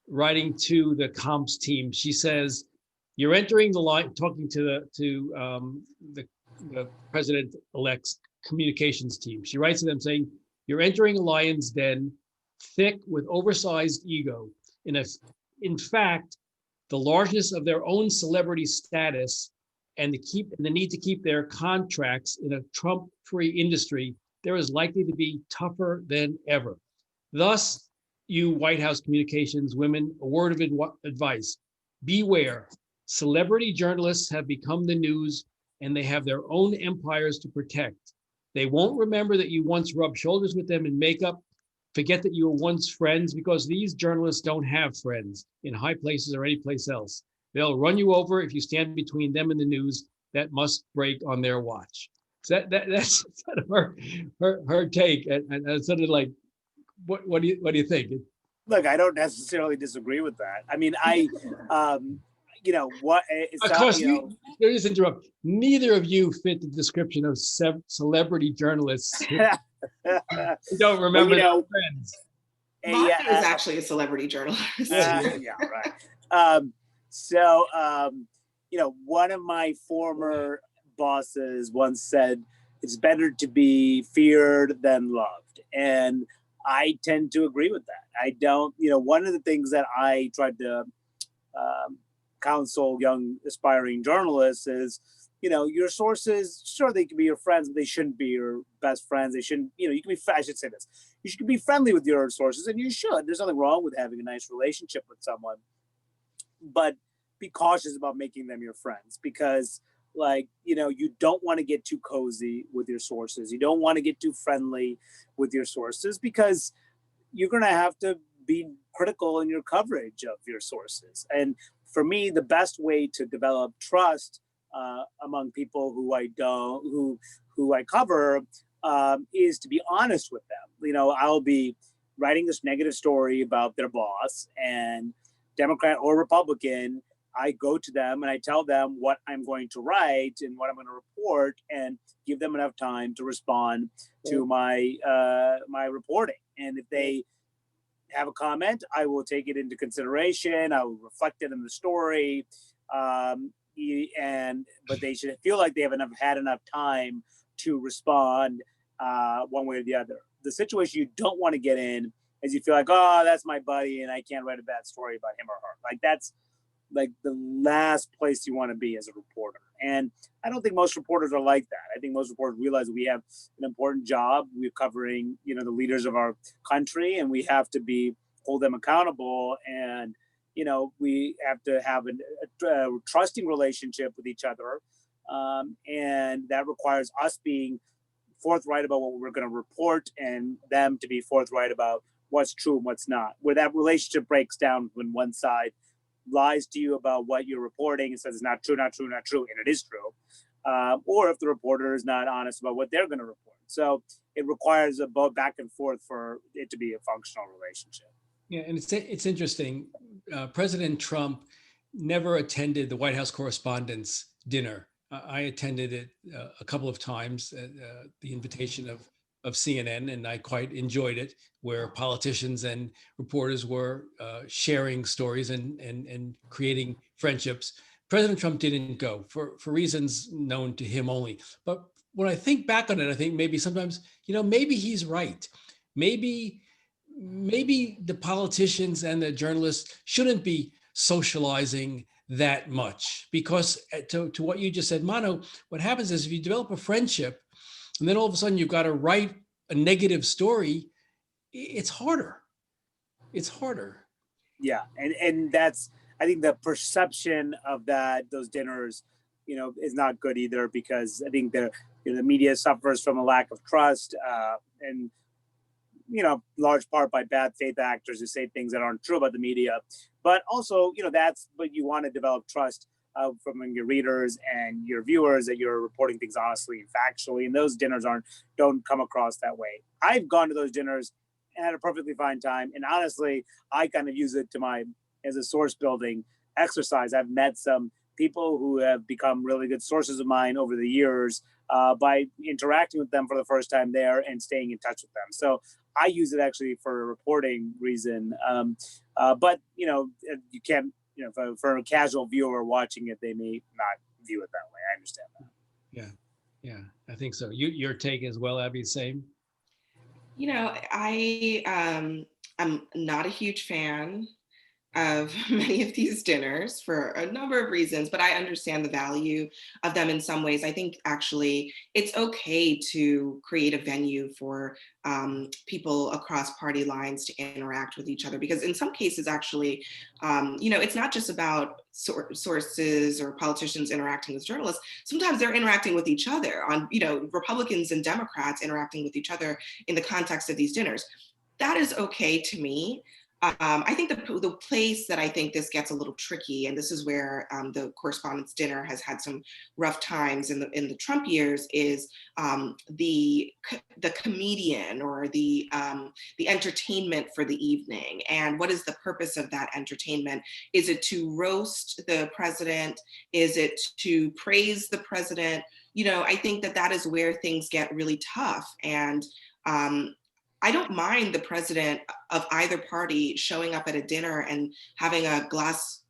writing to the comms team, she says, "You're entering the line," talking to the president-elect's communications team. She writes to them saying, "You're entering a lion's den, thick with oversized ego. In fact, the largeness of their own celebrity status and the need to keep their contracts in a Trump-free industry, there is likely to be tougher than ever. Thus, you White House communications women, a word of advice: beware. Celebrity journalists have become the news, and they have their own empires to protect. They won't remember that you once rubbed shoulders with them in makeup, forget that you were once friends, because these journalists don't have friends in high places or any place else. They'll run you over if you stand between them and the news. That must break on their watch." So that's sort of her take, and it's sort of like, what do you think? Look, I don't necessarily disagree with that. I mean, you know what? Of course, just interrupt. Neither of you fit the description of celebrity journalists who don't remember their friends. Manu is actually a celebrity journalist. Yeah, right. So, you know, one of my former bosses once said, "It's better to be feared than loved," and I tend to agree with that. I don't, you know, one of the things that I tried to counsel young aspiring journalists is, you know, your sources, sure, they can be your friends, but they shouldn't be your best friends. They shouldn't, you know, you can be, I should say this, you should be friendly with your sources, and you should. There's nothing wrong with having a nice relationship with someone, but be cautious about making them your friends, because, like, you know, you don't want to get too cozy with your sources. You don't want to get too friendly with your sources, because you're going to have to be critical in your coverage of your sources. And for me, the best way to develop trust among people who I cover is to be honest with them. You know, I'll be writing this negative story about their boss, and Democrat or Republican, I go to them and I tell them what I'm going to write and what I'm going to report, and give them enough time to respond to my my reporting. And if they have a comment, I will take it into consideration. I will reflect it in the story, but they should feel like they have had enough time to respond one way or the other. The situation you don't want to get in is you feel like, oh, that's my buddy and I can't write a bad story about him or her. Like, that's like the last place you want to be as a reporter. And I don't think most reporters are like that. I think most reporters realize we have an important job. We're covering, you know, the leaders of our country, and we have to hold them accountable. And, you know, we have to have a trusting relationship with each other. And that requires us being forthright about what we're going to report, and them to be forthright about what's true and what's not. Where that relationship breaks down when one side lies to you about what you're reporting and says it's not true, not true, not true, and it is true. Or if the reporter is not honest about what they're going to report. So it requires a back and forth for it to be a functional relationship. Yeah, and it's interesting. President Trump never attended the White House Correspondents' dinner. I attended it a couple of times at the invitation of CNN, and I quite enjoyed it, where politicians and reporters were sharing stories and creating friendships. President Trump didn't go for reasons known to him only. But when I think back on it, I think maybe sometimes, you know, maybe he's right. Maybe the politicians and the journalists shouldn't be socializing that much, because to what you just said, Manu, what happens is if you develop a friendship and then all of a sudden you've got to write a negative story, it's harder. It's harder. Yeah, and that's, I think the perception of those dinners is not good either, because I think the media suffers from a lack of trust, and large part by bad faith actors who say things that aren't true about the media. But also, but you want to develop trust from your readers and your viewers, that you're reporting things honestly and factually. And those dinners don't come across that way. I've gone to those dinners and had a perfectly fine time. And honestly, I kind of use it as a source building exercise. I've met some people who have become really good sources of mine over the years by interacting with them for the first time there and staying in touch with them. So I use it actually for a reporting reason. But you can't, for a casual viewer watching it, they may not view it that way. I understand that. Yeah, I think so. Your take as well, Abby, same? I'm not a huge fan of many of these dinners for a number of reasons, but I understand the value of them in some ways. I think actually it's okay to create a venue for people across party lines to interact with each other, because in some cases, actually, it's not just about sources or politicians interacting with journalists. Sometimes they're interacting with each other on, Republicans and Democrats interacting with each other in the context of these dinners. That is okay to me. I think the place that I think this gets a little tricky, and this is where the Correspondents' Dinner has had some rough times in the Trump years, is the comedian or the entertainment for the evening. And what is the purpose of that entertainment? Is it to roast the president? Is it to praise the president? I think that is where things get really tough. And I don't mind the president of either party showing up at a dinner and having a glass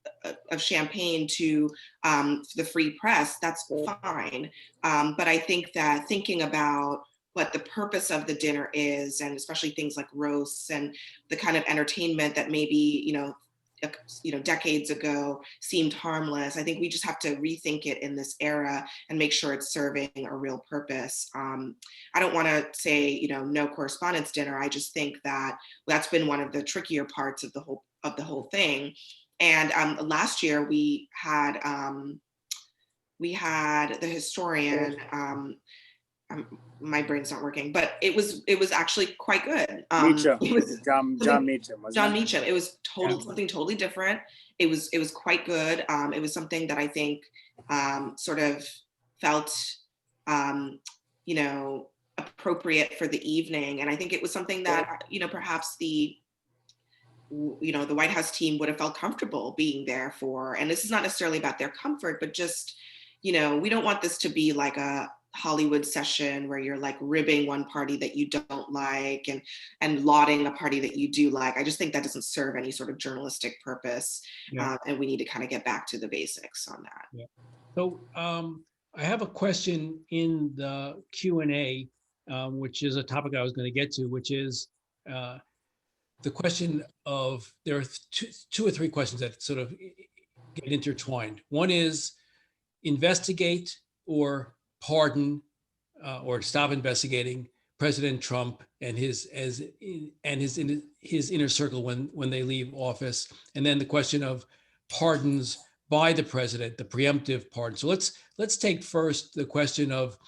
of champagne to the free press. That's fine. But I think that thinking about what the purpose of the dinner is, and especially things like roasts and the kind of entertainment that maybe, decades ago seemed harmless. I think we just have to rethink it in this era and make sure it's serving a real purpose. I don't want to say, no Correspondents' Dinner. I just think that that's been one of the trickier parts of the whole thing. And last year we had the historian. My brain's not working, but it was actually quite good. Meacham. It was John Meacham. John Meacham. It was something totally different. It was quite good. It was something that I think sort of felt appropriate for the evening, and I think it was something that perhaps the White House team would have felt comfortable being there for. And this is not necessarily about their comfort, but just we don't want this to be like a Hollywood session where you're like ribbing one party that you don't like and lauding a party that you do like. I just think that doesn't serve any sort of journalistic purpose. Yeah. And we need to kind of get back to the basics on that. Yeah. So I have a question in the Q&A, which is a topic I was going to get to, which is the question of, there are two or three questions that sort of get intertwined. One is investigate or pardon or stop investigating President Trump and his inner circle when they leave office, and then the question of pardons by the president, the preemptive pardon. So let's take first the question of,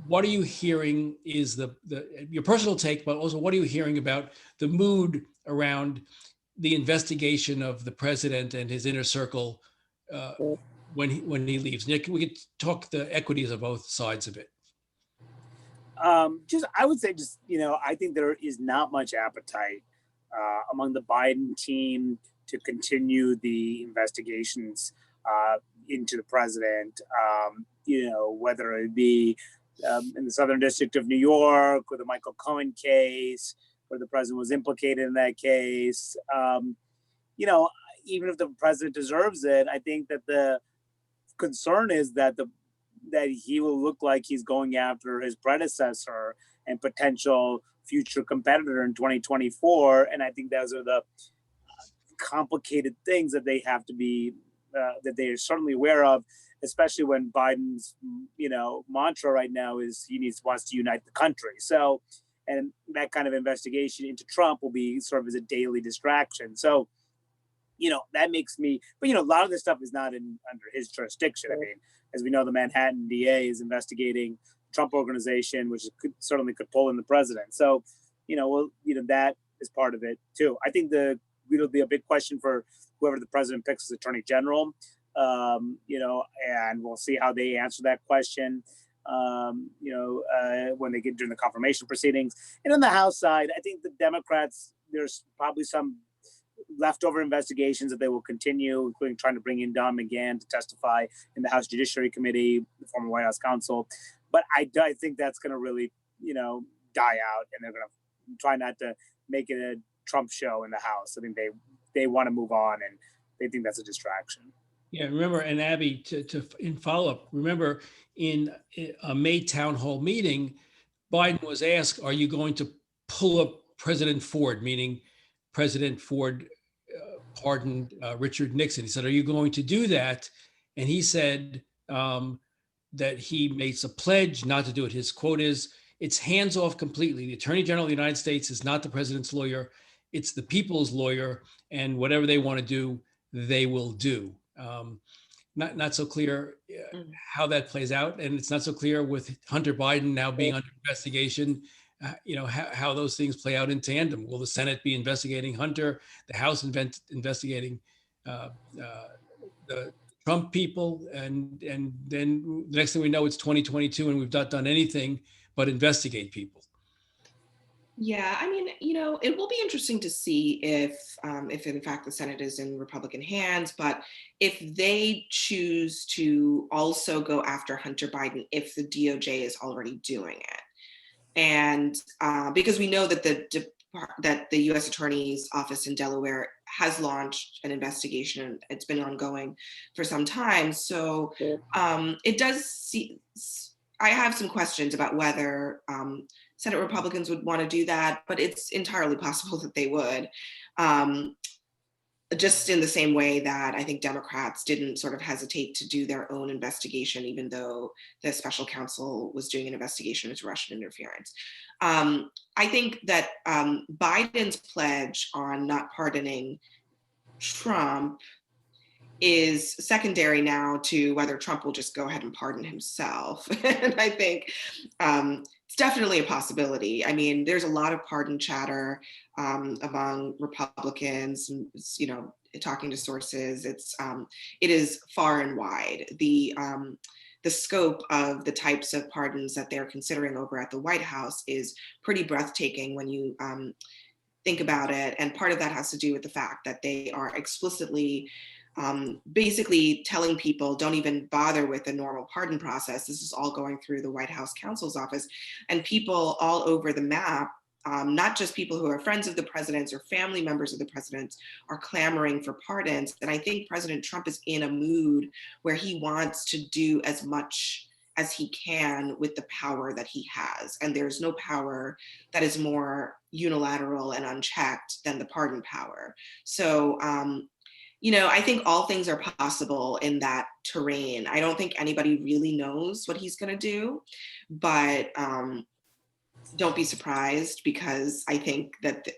what are you hearing is your personal take, but also what are you hearing about the mood around the investigation of the president and his inner circle when he leaves? Nick, we could talk the equities of both sides of it. I would say I think there is not much appetite among the Biden team to continue the investigations into the president, whether it be in the Southern District of New York or the Michael Cohen case, where the president was implicated in that case. Even if the president deserves it, I think that the concern is that he will look like he's going after his predecessor and potential future competitor in 2024. And I think those are the complicated things that they have to be, that they are certainly aware of, especially when Biden's, mantra right now is wants to unite the country. So, and that kind of investigation into Trump will be sort of as a daily distraction. So that makes me, but a lot of this stuff is not under his jurisdiction. I mean, as we know, the Manhattan DA is investigating Trump organization, which certainly could pull in the president. So, that is part of it too. I think it'll be a big question for whoever the president picks as attorney general, and we'll see how they answer that question, when they get during the confirmation proceedings. And on the House side, I think the Democrats, there's probably some leftover investigations that they will continue, including trying to bring in Don McGahn to testify in the House Judiciary Committee, the former White House counsel. But I think that's going to really, die out, and they're going to try not to make it a Trump show in the House. I think they want to move on, and they think that's a distraction. Yeah, remember, and Abby, in follow-up, remember in a May town hall meeting, Biden was asked, are you going to pull up President Ford, meaning President Ford pardoned Richard Nixon. He said, are you going to do that? And he said that he makes a pledge not to do it. His quote is, it's hands off completely. The Attorney General of the United States is not the president's lawyer. It's the people's lawyer, and whatever they want to do, they will do. Not so clear how that plays out. And it's not so clear with Hunter Biden now being under investigation, how those things play out in tandem. Will the Senate be investigating Hunter, the House investigating the Trump people? And then the next thing we know, it's 2022 and we've not done anything but investigate people. Yeah, I mean, it will be interesting to see if in fact the Senate is in Republican hands, but if they choose to also go after Hunter Biden, if the DOJ is already doing it. And because we know that the U.S. Attorney's Office in Delaware has launched an investigation. It's been ongoing for some time. So it does see, I have some questions about whether Senate Republicans would want to do that, but it's entirely possible that they would. Just in the same way that I think Democrats didn't sort of hesitate to do their own investigation, even though the special counsel was doing an investigation into Russian interference. I think that Biden's pledge on not pardoning Trump is secondary now to whether Trump will just go ahead and pardon himself. And I think it's definitely a possibility. I mean, there's a lot of pardon chatter among Republicans, talking to sources. It is far and wide. The scope of the types of pardons that they're considering over at the White House is pretty breathtaking when you think about it. And part of that has to do with the fact that they are explicitly basically telling people, don't even bother with the normal pardon process. This is all going through the White House counsel's office. And people all over the map, not just people who are friends of the presidents or family members of the presidents, are clamoring for pardons. And I think President Trump is in a mood where he wants to do as much as he can with the power that he has. And there's no power that is more unilateral and unchecked than the pardon power. So, I think all things are possible in that terrain. I don't think anybody really knows what he's going to do, but don't be surprised, because I think that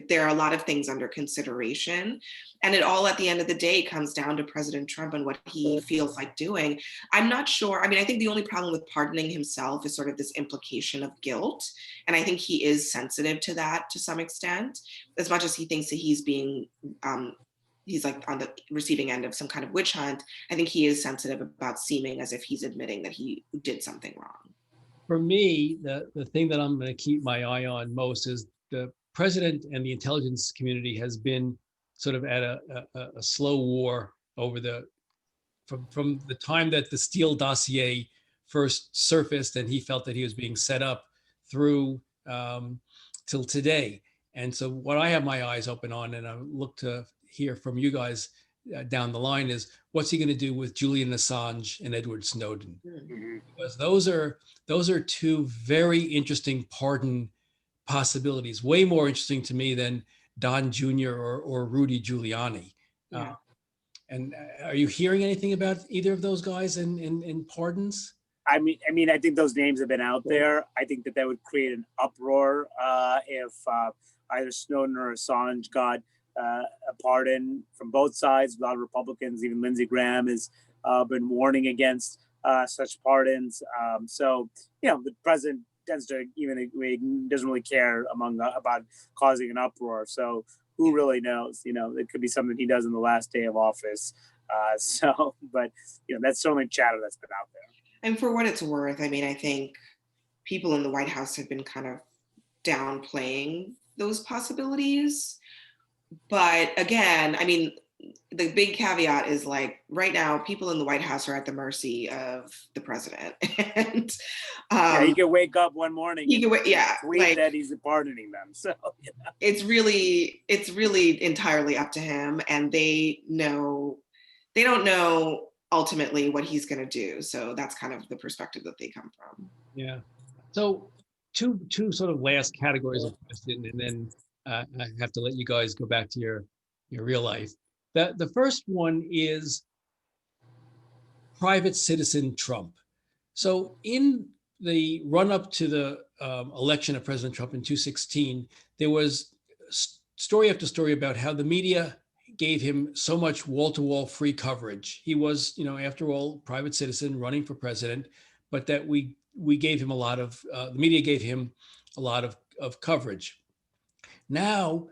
there are a lot of things under consideration, and it all at the end of the day comes down to President Trump and what he feels like doing. I'm not sure. I mean, I think the only problem with pardoning himself is sort of this implication of guilt, and I think he is sensitive to that to some extent, as much as he thinks that he's being he's like on the receiving end of some kind of witch hunt. I think he is sensitive about seeming as if he's admitting that he did something wrong. For me, the thing that I'm going to keep my eye on most is the president and the intelligence community has been sort of at a slow war over from the time that the Steele dossier first surfaced and he felt that he was being set up through till today. And so what I have my eyes open on, and I look to hear from you guys down the line, is what's he going to do with Julian Assange and Edward Snowden? Because those are two very interesting pardon possibilities, way more interesting to me than Don Jr. or Rudy Giuliani. Yeah. And are you hearing anything about either of those guys in pardons? I mean, I think those names have been out there. I think that would create an uproar if either Snowden or Assange got a pardon from both sides. A lot of Republicans, even Lindsey Graham, has been warning against such pardons. So, the president tends to doesn't really care about causing an uproar. So who really knows? It could be something he does in the last day of office. But that's certainly chatter that's been out there. And for what it's worth, I mean, I think people in the White House have been kind of downplaying those possibilities. But again, I mean, the big caveat is like right now, people in the White House are at the mercy of the president. And he can wake up one morning. He can tweet that he's pardoning them. So it's really entirely up to him, and they don't know ultimately what he's going to do. So that's kind of the perspective that they come from. Yeah. So two sort of last categories of question, and then I have to let you guys go back to your real life. The first one is private citizen Trump. So in the run-up to the election of President Trump in 2016, there was story after story about how the media gave him so much wall-to-wall free coverage. He was, after all, private citizen running for president, but that we gave him a lot of, the media gave him a lot of coverage. Now,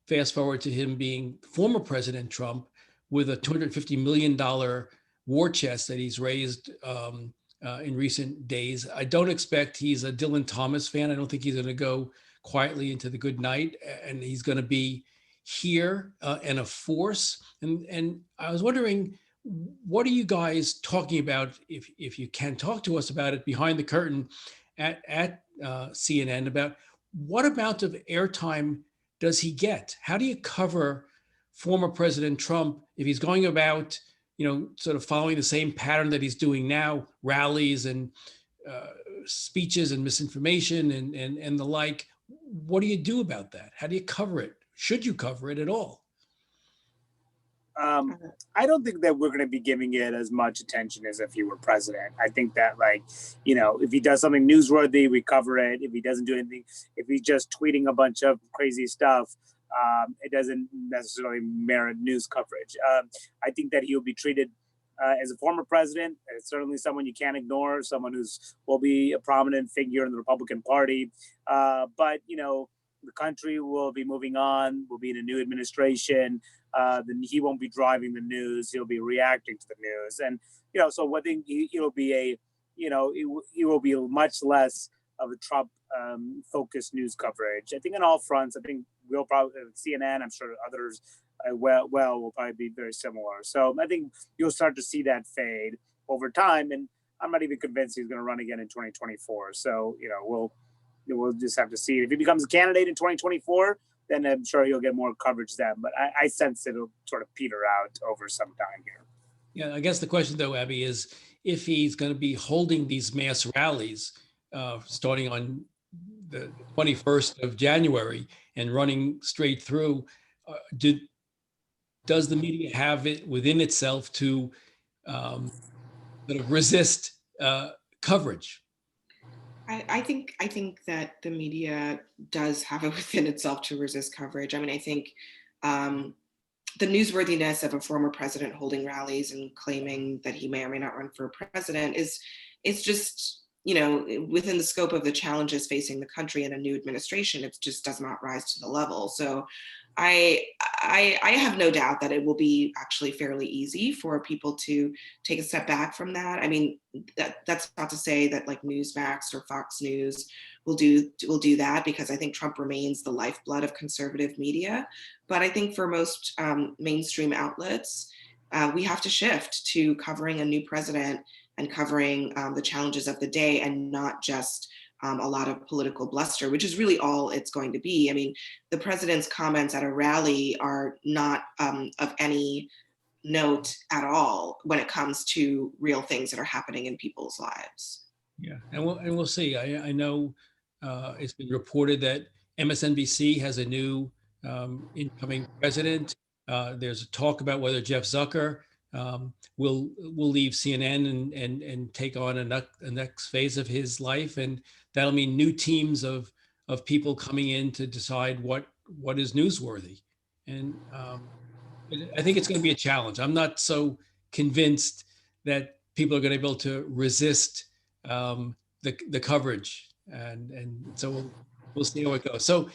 fast forward to him being former President Trump with a $250 million war chest that he's raised in recent days. I don't expect he's a Dylan Thomas fan. I don't think he's going to go quietly into the good night, and he's going to be here and a force. And I was wondering, what are you guys talking about, if you can talk to us about it behind the curtain at CNN, about what amount of airtime does he get? How do you cover former President Trump if he's going about, sort of following the same pattern that he's doing now, rallies and speeches and misinformation and the like? What do you do about that? How do you cover it? Should you cover it at all? I don't think that we're going to be giving it as much attention as if he were president. I think that, if he does something newsworthy, we cover it. If he doesn't do anything, if he's just tweeting a bunch of crazy stuff, it doesn't necessarily merit news coverage. I think that he'll be treated as a former president, as certainly someone you can't ignore, someone will be a prominent figure in the Republican Party. But, the country will be moving on, will be in a new administration. Then he won't be driving the news. He'll be reacting to the news. And, so I think it'll be it will be much less of a Trump focused news coverage. I think on all fronts, I think we'll probably, CNN, I'm sure others will probably be very similar. So I think you'll start to see that fade over time. And I'm not even convinced he's going to run again in 2024. So, we'll just have to see. If he becomes a candidate in 2024, then I'm sure he'll get more coverage then. But I sense it'll sort of peter out over some time here. Yeah, I guess the question, though, Abby, is if he's going to be holding these mass rallies starting on the 21st of January and running straight through, does the media have it within itself to sort of resist coverage? I think that the media does have it within itself to resist coverage. I mean, I think the newsworthiness of a former president holding rallies and claiming that he may or may not run for president is just, within the scope of the challenges facing the country and a new administration. It just does not rise to the level. So I have no doubt that it will be actually fairly easy for people to take a step back from that. I mean, that's not to say that like Newsmax or Fox News will do that, because I think Trump remains the lifeblood of conservative media. But I think for most mainstream outlets, we have to shift to covering a new president and covering the challenges of the day, and not just a lot of political bluster, which is really all it's going to be. I mean, the president's comments at a rally are not of any note at all when it comes to real things that are happening in people's lives. Yeah, and we'll see. I know it's been reported that MSNBC has a new incoming president. There's a talk about whether Jeff Zucker will leave CNN and take on a next phase of his life, and that'll mean new teams of people coming in to decide what is newsworthy. And I think it's going to be a challenge. I'm not so convinced that people are going to be able to resist the coverage, and so we'll see how it goes. So,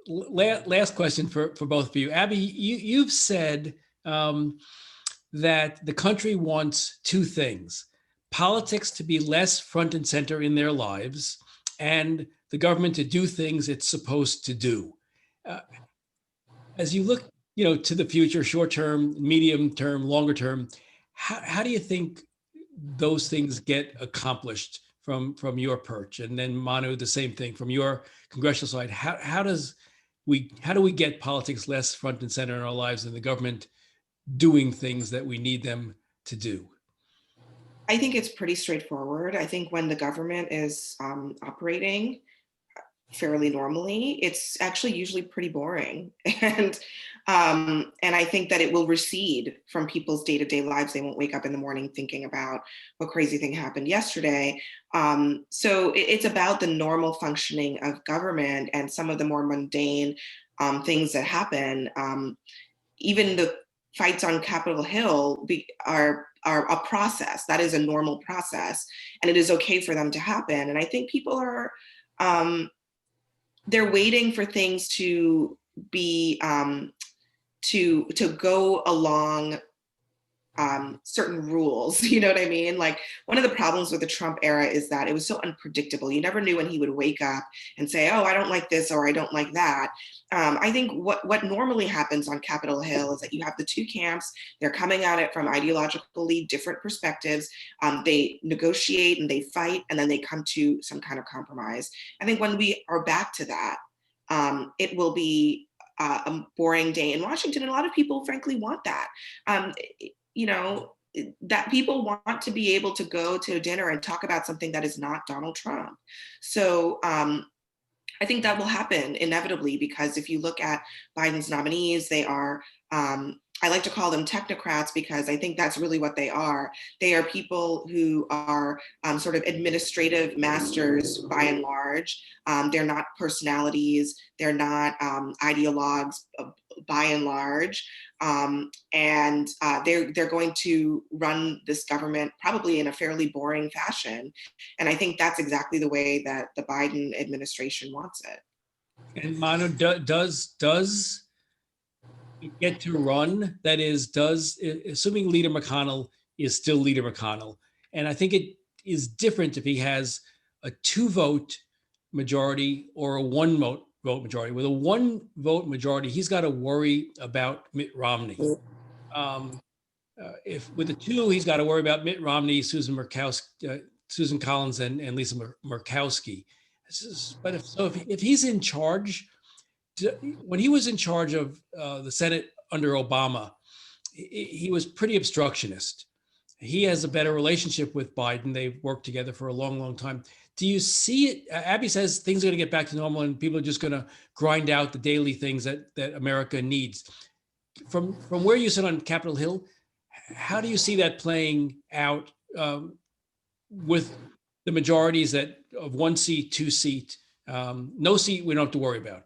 last question for both of you. Abby, you've said that the country wants two things: politics to be less front and center in their lives, and the government to do things it's supposed to do. As you look, to the future, short term, medium term, longer term, how do you think those things get accomplished from your perch? And then Manu, the same thing from your congressional side. How do we get politics less front and center in our lives and the government doing things that we need them to do? I think it's pretty straightforward. I think when the government is operating fairly normally, it's actually usually pretty boring. And I think that it will recede from people's day-to-day lives. They won't wake up in the morning thinking about what crazy thing happened yesterday. So it's about the normal functioning of government, and some of the more mundane things that happen. Even the fights on Capitol Hill are a process. That is a normal process, and it is okay for them to happen. And I think people are they're waiting for things to be to go along certain rules. You know what I mean? Like, one of the problems with the Trump era is that it was so unpredictable. You never knew when he would wake up and say, "Oh, I don't like this," or "I don't like that." I think what normally happens on Capitol Hill is that you have the two camps. They're coming at it from ideologically different perspectives. They negotiate and they fight, and then they come to some kind of compromise. I think when we are back to that, it will be a boring day in Washington. And a lot of people, frankly, want that. That people want to be able to go to dinner and talk about something that is not Donald Trump. So I think that will happen inevitably, because if you look at Biden's nominees, they are, I like to call them technocrats, because I think that's really what they are. They are people who are sort of administrative masters by and large. They're not personalities. They're not ideologues by and large. And they're going to run this government probably in a fairly boring fashion. And I think that's exactly the way that the Biden administration wants it. And Manu, does it get to run? That is, assuming Leader McConnell is still Leader McConnell, and I think it is different if he has a 2-vote majority or a 1-vote majority. With a 1-vote majority, he's got to worry about Mitt Romney. If with a 2, he's got to worry about Mitt Romney, Susan Collins, and Lisa Murkowski. But if he's in charge, when he was in charge of the Senate under Obama, he was pretty obstructionist. He has a better relationship with Biden. They've worked together for a long, long time. Do you see it? Abby says things are going to get back to normal and people are just going to grind out the daily things that America needs. From where you sit on Capitol Hill, how do you see that playing out with the majorities that of 1 seat, 2 seat, no seat we don't have to worry about?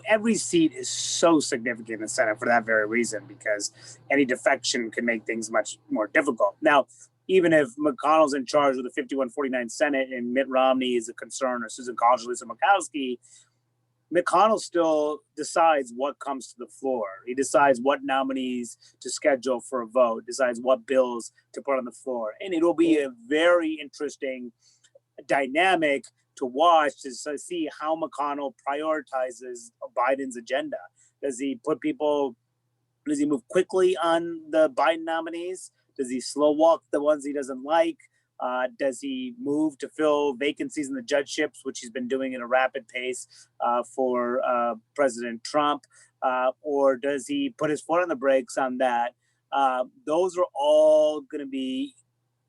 Every seat is so significant in the Senate for that very reason, because any defection can make things much more difficult. Now, even if McConnell's in charge of the 51-49 Senate and Mitt Romney is a concern, or Susan Collins, or Lisa Murkowski, McConnell still decides what comes to the floor. He decides what nominees to schedule for a vote, decides what bills to put on the floor. And it'll be a very interesting dynamic to watch, to see how McConnell prioritizes Biden's agenda. Does he move quickly on the Biden nominees? Does he slow walk the ones he doesn't like? Does he move to fill vacancies in the judgeships, which he's been doing at a rapid pace for President Trump? Or does he put his foot on the brakes on that? Those are all going to be,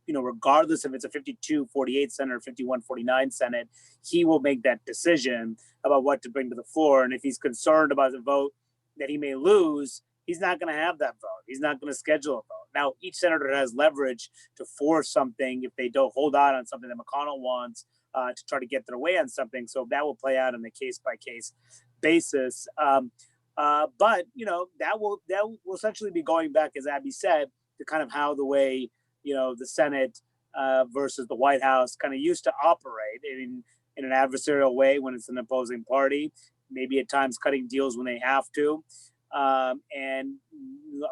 regardless if it's a 52-48 Senate or 51-49 Senate, he will make that decision about what to bring to the floor. And if he's concerned about the vote that he may lose, he's not going to have that vote. He's not going to schedule a vote. Now, each senator has leverage to force something if they don't hold on something that McConnell wants to try to get their way on something. So that will play out on a case-by-case basis. But that will essentially be going back, as Abby said, to kind of how the way the Senate versus the White House kind of used to operate in an adversarial way when it's an opposing party, maybe at times cutting deals when they have to, and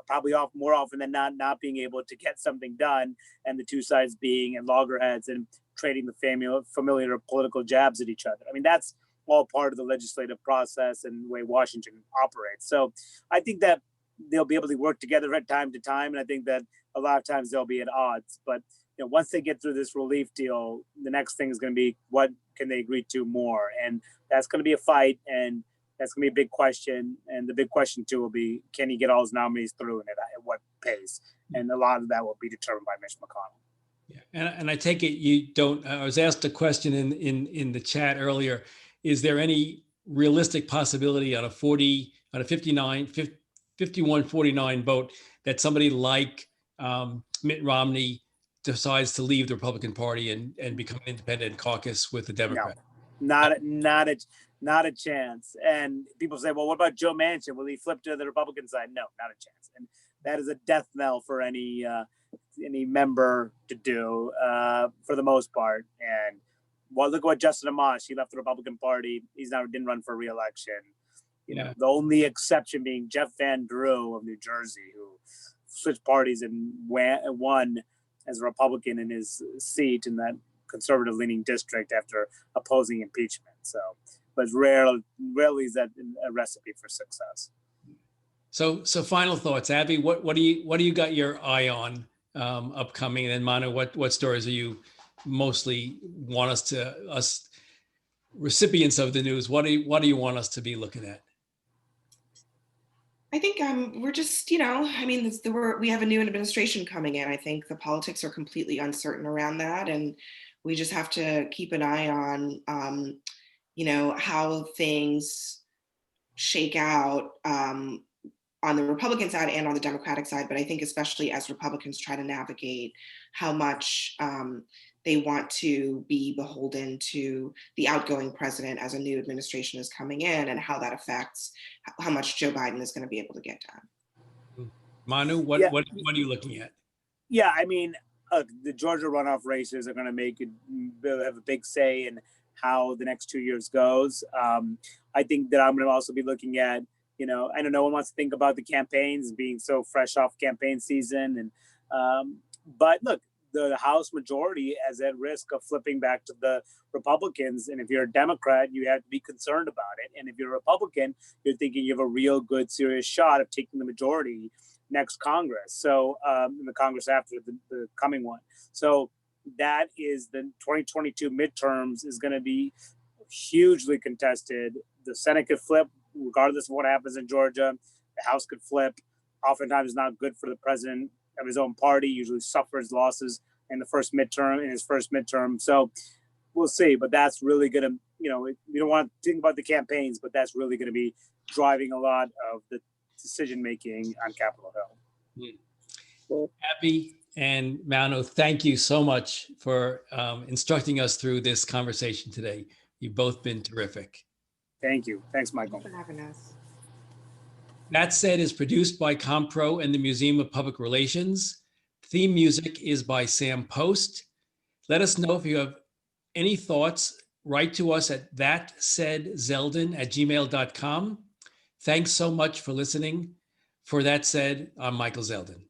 probably more often than not being able to get something done, and the two sides being at loggerheads and trading the familiar political jabs at each other. I mean, that's all part of the legislative process and the way Washington operates. So I think that they'll be able to work together at time to time, and I think that a lot of times they'll be at odds. But once they get through this relief deal, the next thing is going to be what can they agree to more, and that's going to be a fight, and that's going to be a big question. And the big question too will be, can he get all his nominees through, and at what pace? And a lot of that will be determined by Mitch McConnell. Yeah, and I take it you don't. I was asked a question in the chat earlier. Is there any realistic possibility on a 51-49 vote that somebody like Mitt Romney decides to leave the Republican Party and become an independent caucus with the Democrat? No, not a chance. And people say, well, what about Joe Manchin? Will he flip to the Republican side? No, not a chance. And that is a death knell for any member to do for the most part. And well, look at what Justin Amash, he left the Republican Party. Didn't run for re-election. The only exception being Jeff Van Drew of New Jersey, who switched parties and won as a Republican in his seat in that conservative-leaning district after opposing impeachment. So, but rarely is that a recipe for success. So final thoughts, Abby. What do you got your eye on upcoming? And then Manu, what stories are you mostly want us recipients of the news? What do you want us to be looking at? I think we're just, we have a new administration coming in. I think the politics are completely uncertain around that. And we just have to keep an eye on, how things shake out on the Republican side and on the Democratic side. But I think especially as Republicans try to navigate how much they want to be beholden to the outgoing president as a new administration is coming in, and how that affects how much Joe Biden is going to be able to get done. Manu, what are you looking at? Yeah, I mean, the Georgia runoff races are going to have a big say in how the next 2 years goes. I think that I'm going to also be looking at, I know no one wants to think about the campaigns being so fresh off campaign season, and but look, the House majority is at risk of flipping back to the Republicans. And if you're a Democrat, you have to be concerned about it. And if you're a Republican, you're thinking you have a real good, serious shot of taking the majority next Congress. So in the Congress after the coming one. So that is the 2022 midterms is going to be hugely contested. The Senate could flip regardless of what happens in Georgia. The House could flip. Oftentimes not good for the president of his own party, usually suffers losses in his first midterm. So we'll see, but that's really going to, we don't want to think about the campaigns, but that's really going to be driving a lot of the decision-making on Capitol Hill. Abby and Manu, thank you so much for instructing us through this conversation today. You've both been terrific. Thank you. Thanks, Michael. Thanks for having us. That Said is produced by Compro and the Museum of Public Relations. Theme music is by Sam Post. Let us know if you have any thoughts. Write to us at thatsaidzeldin@gmail.com. Thanks so much for listening. For That Said, I'm Michael Zeldin.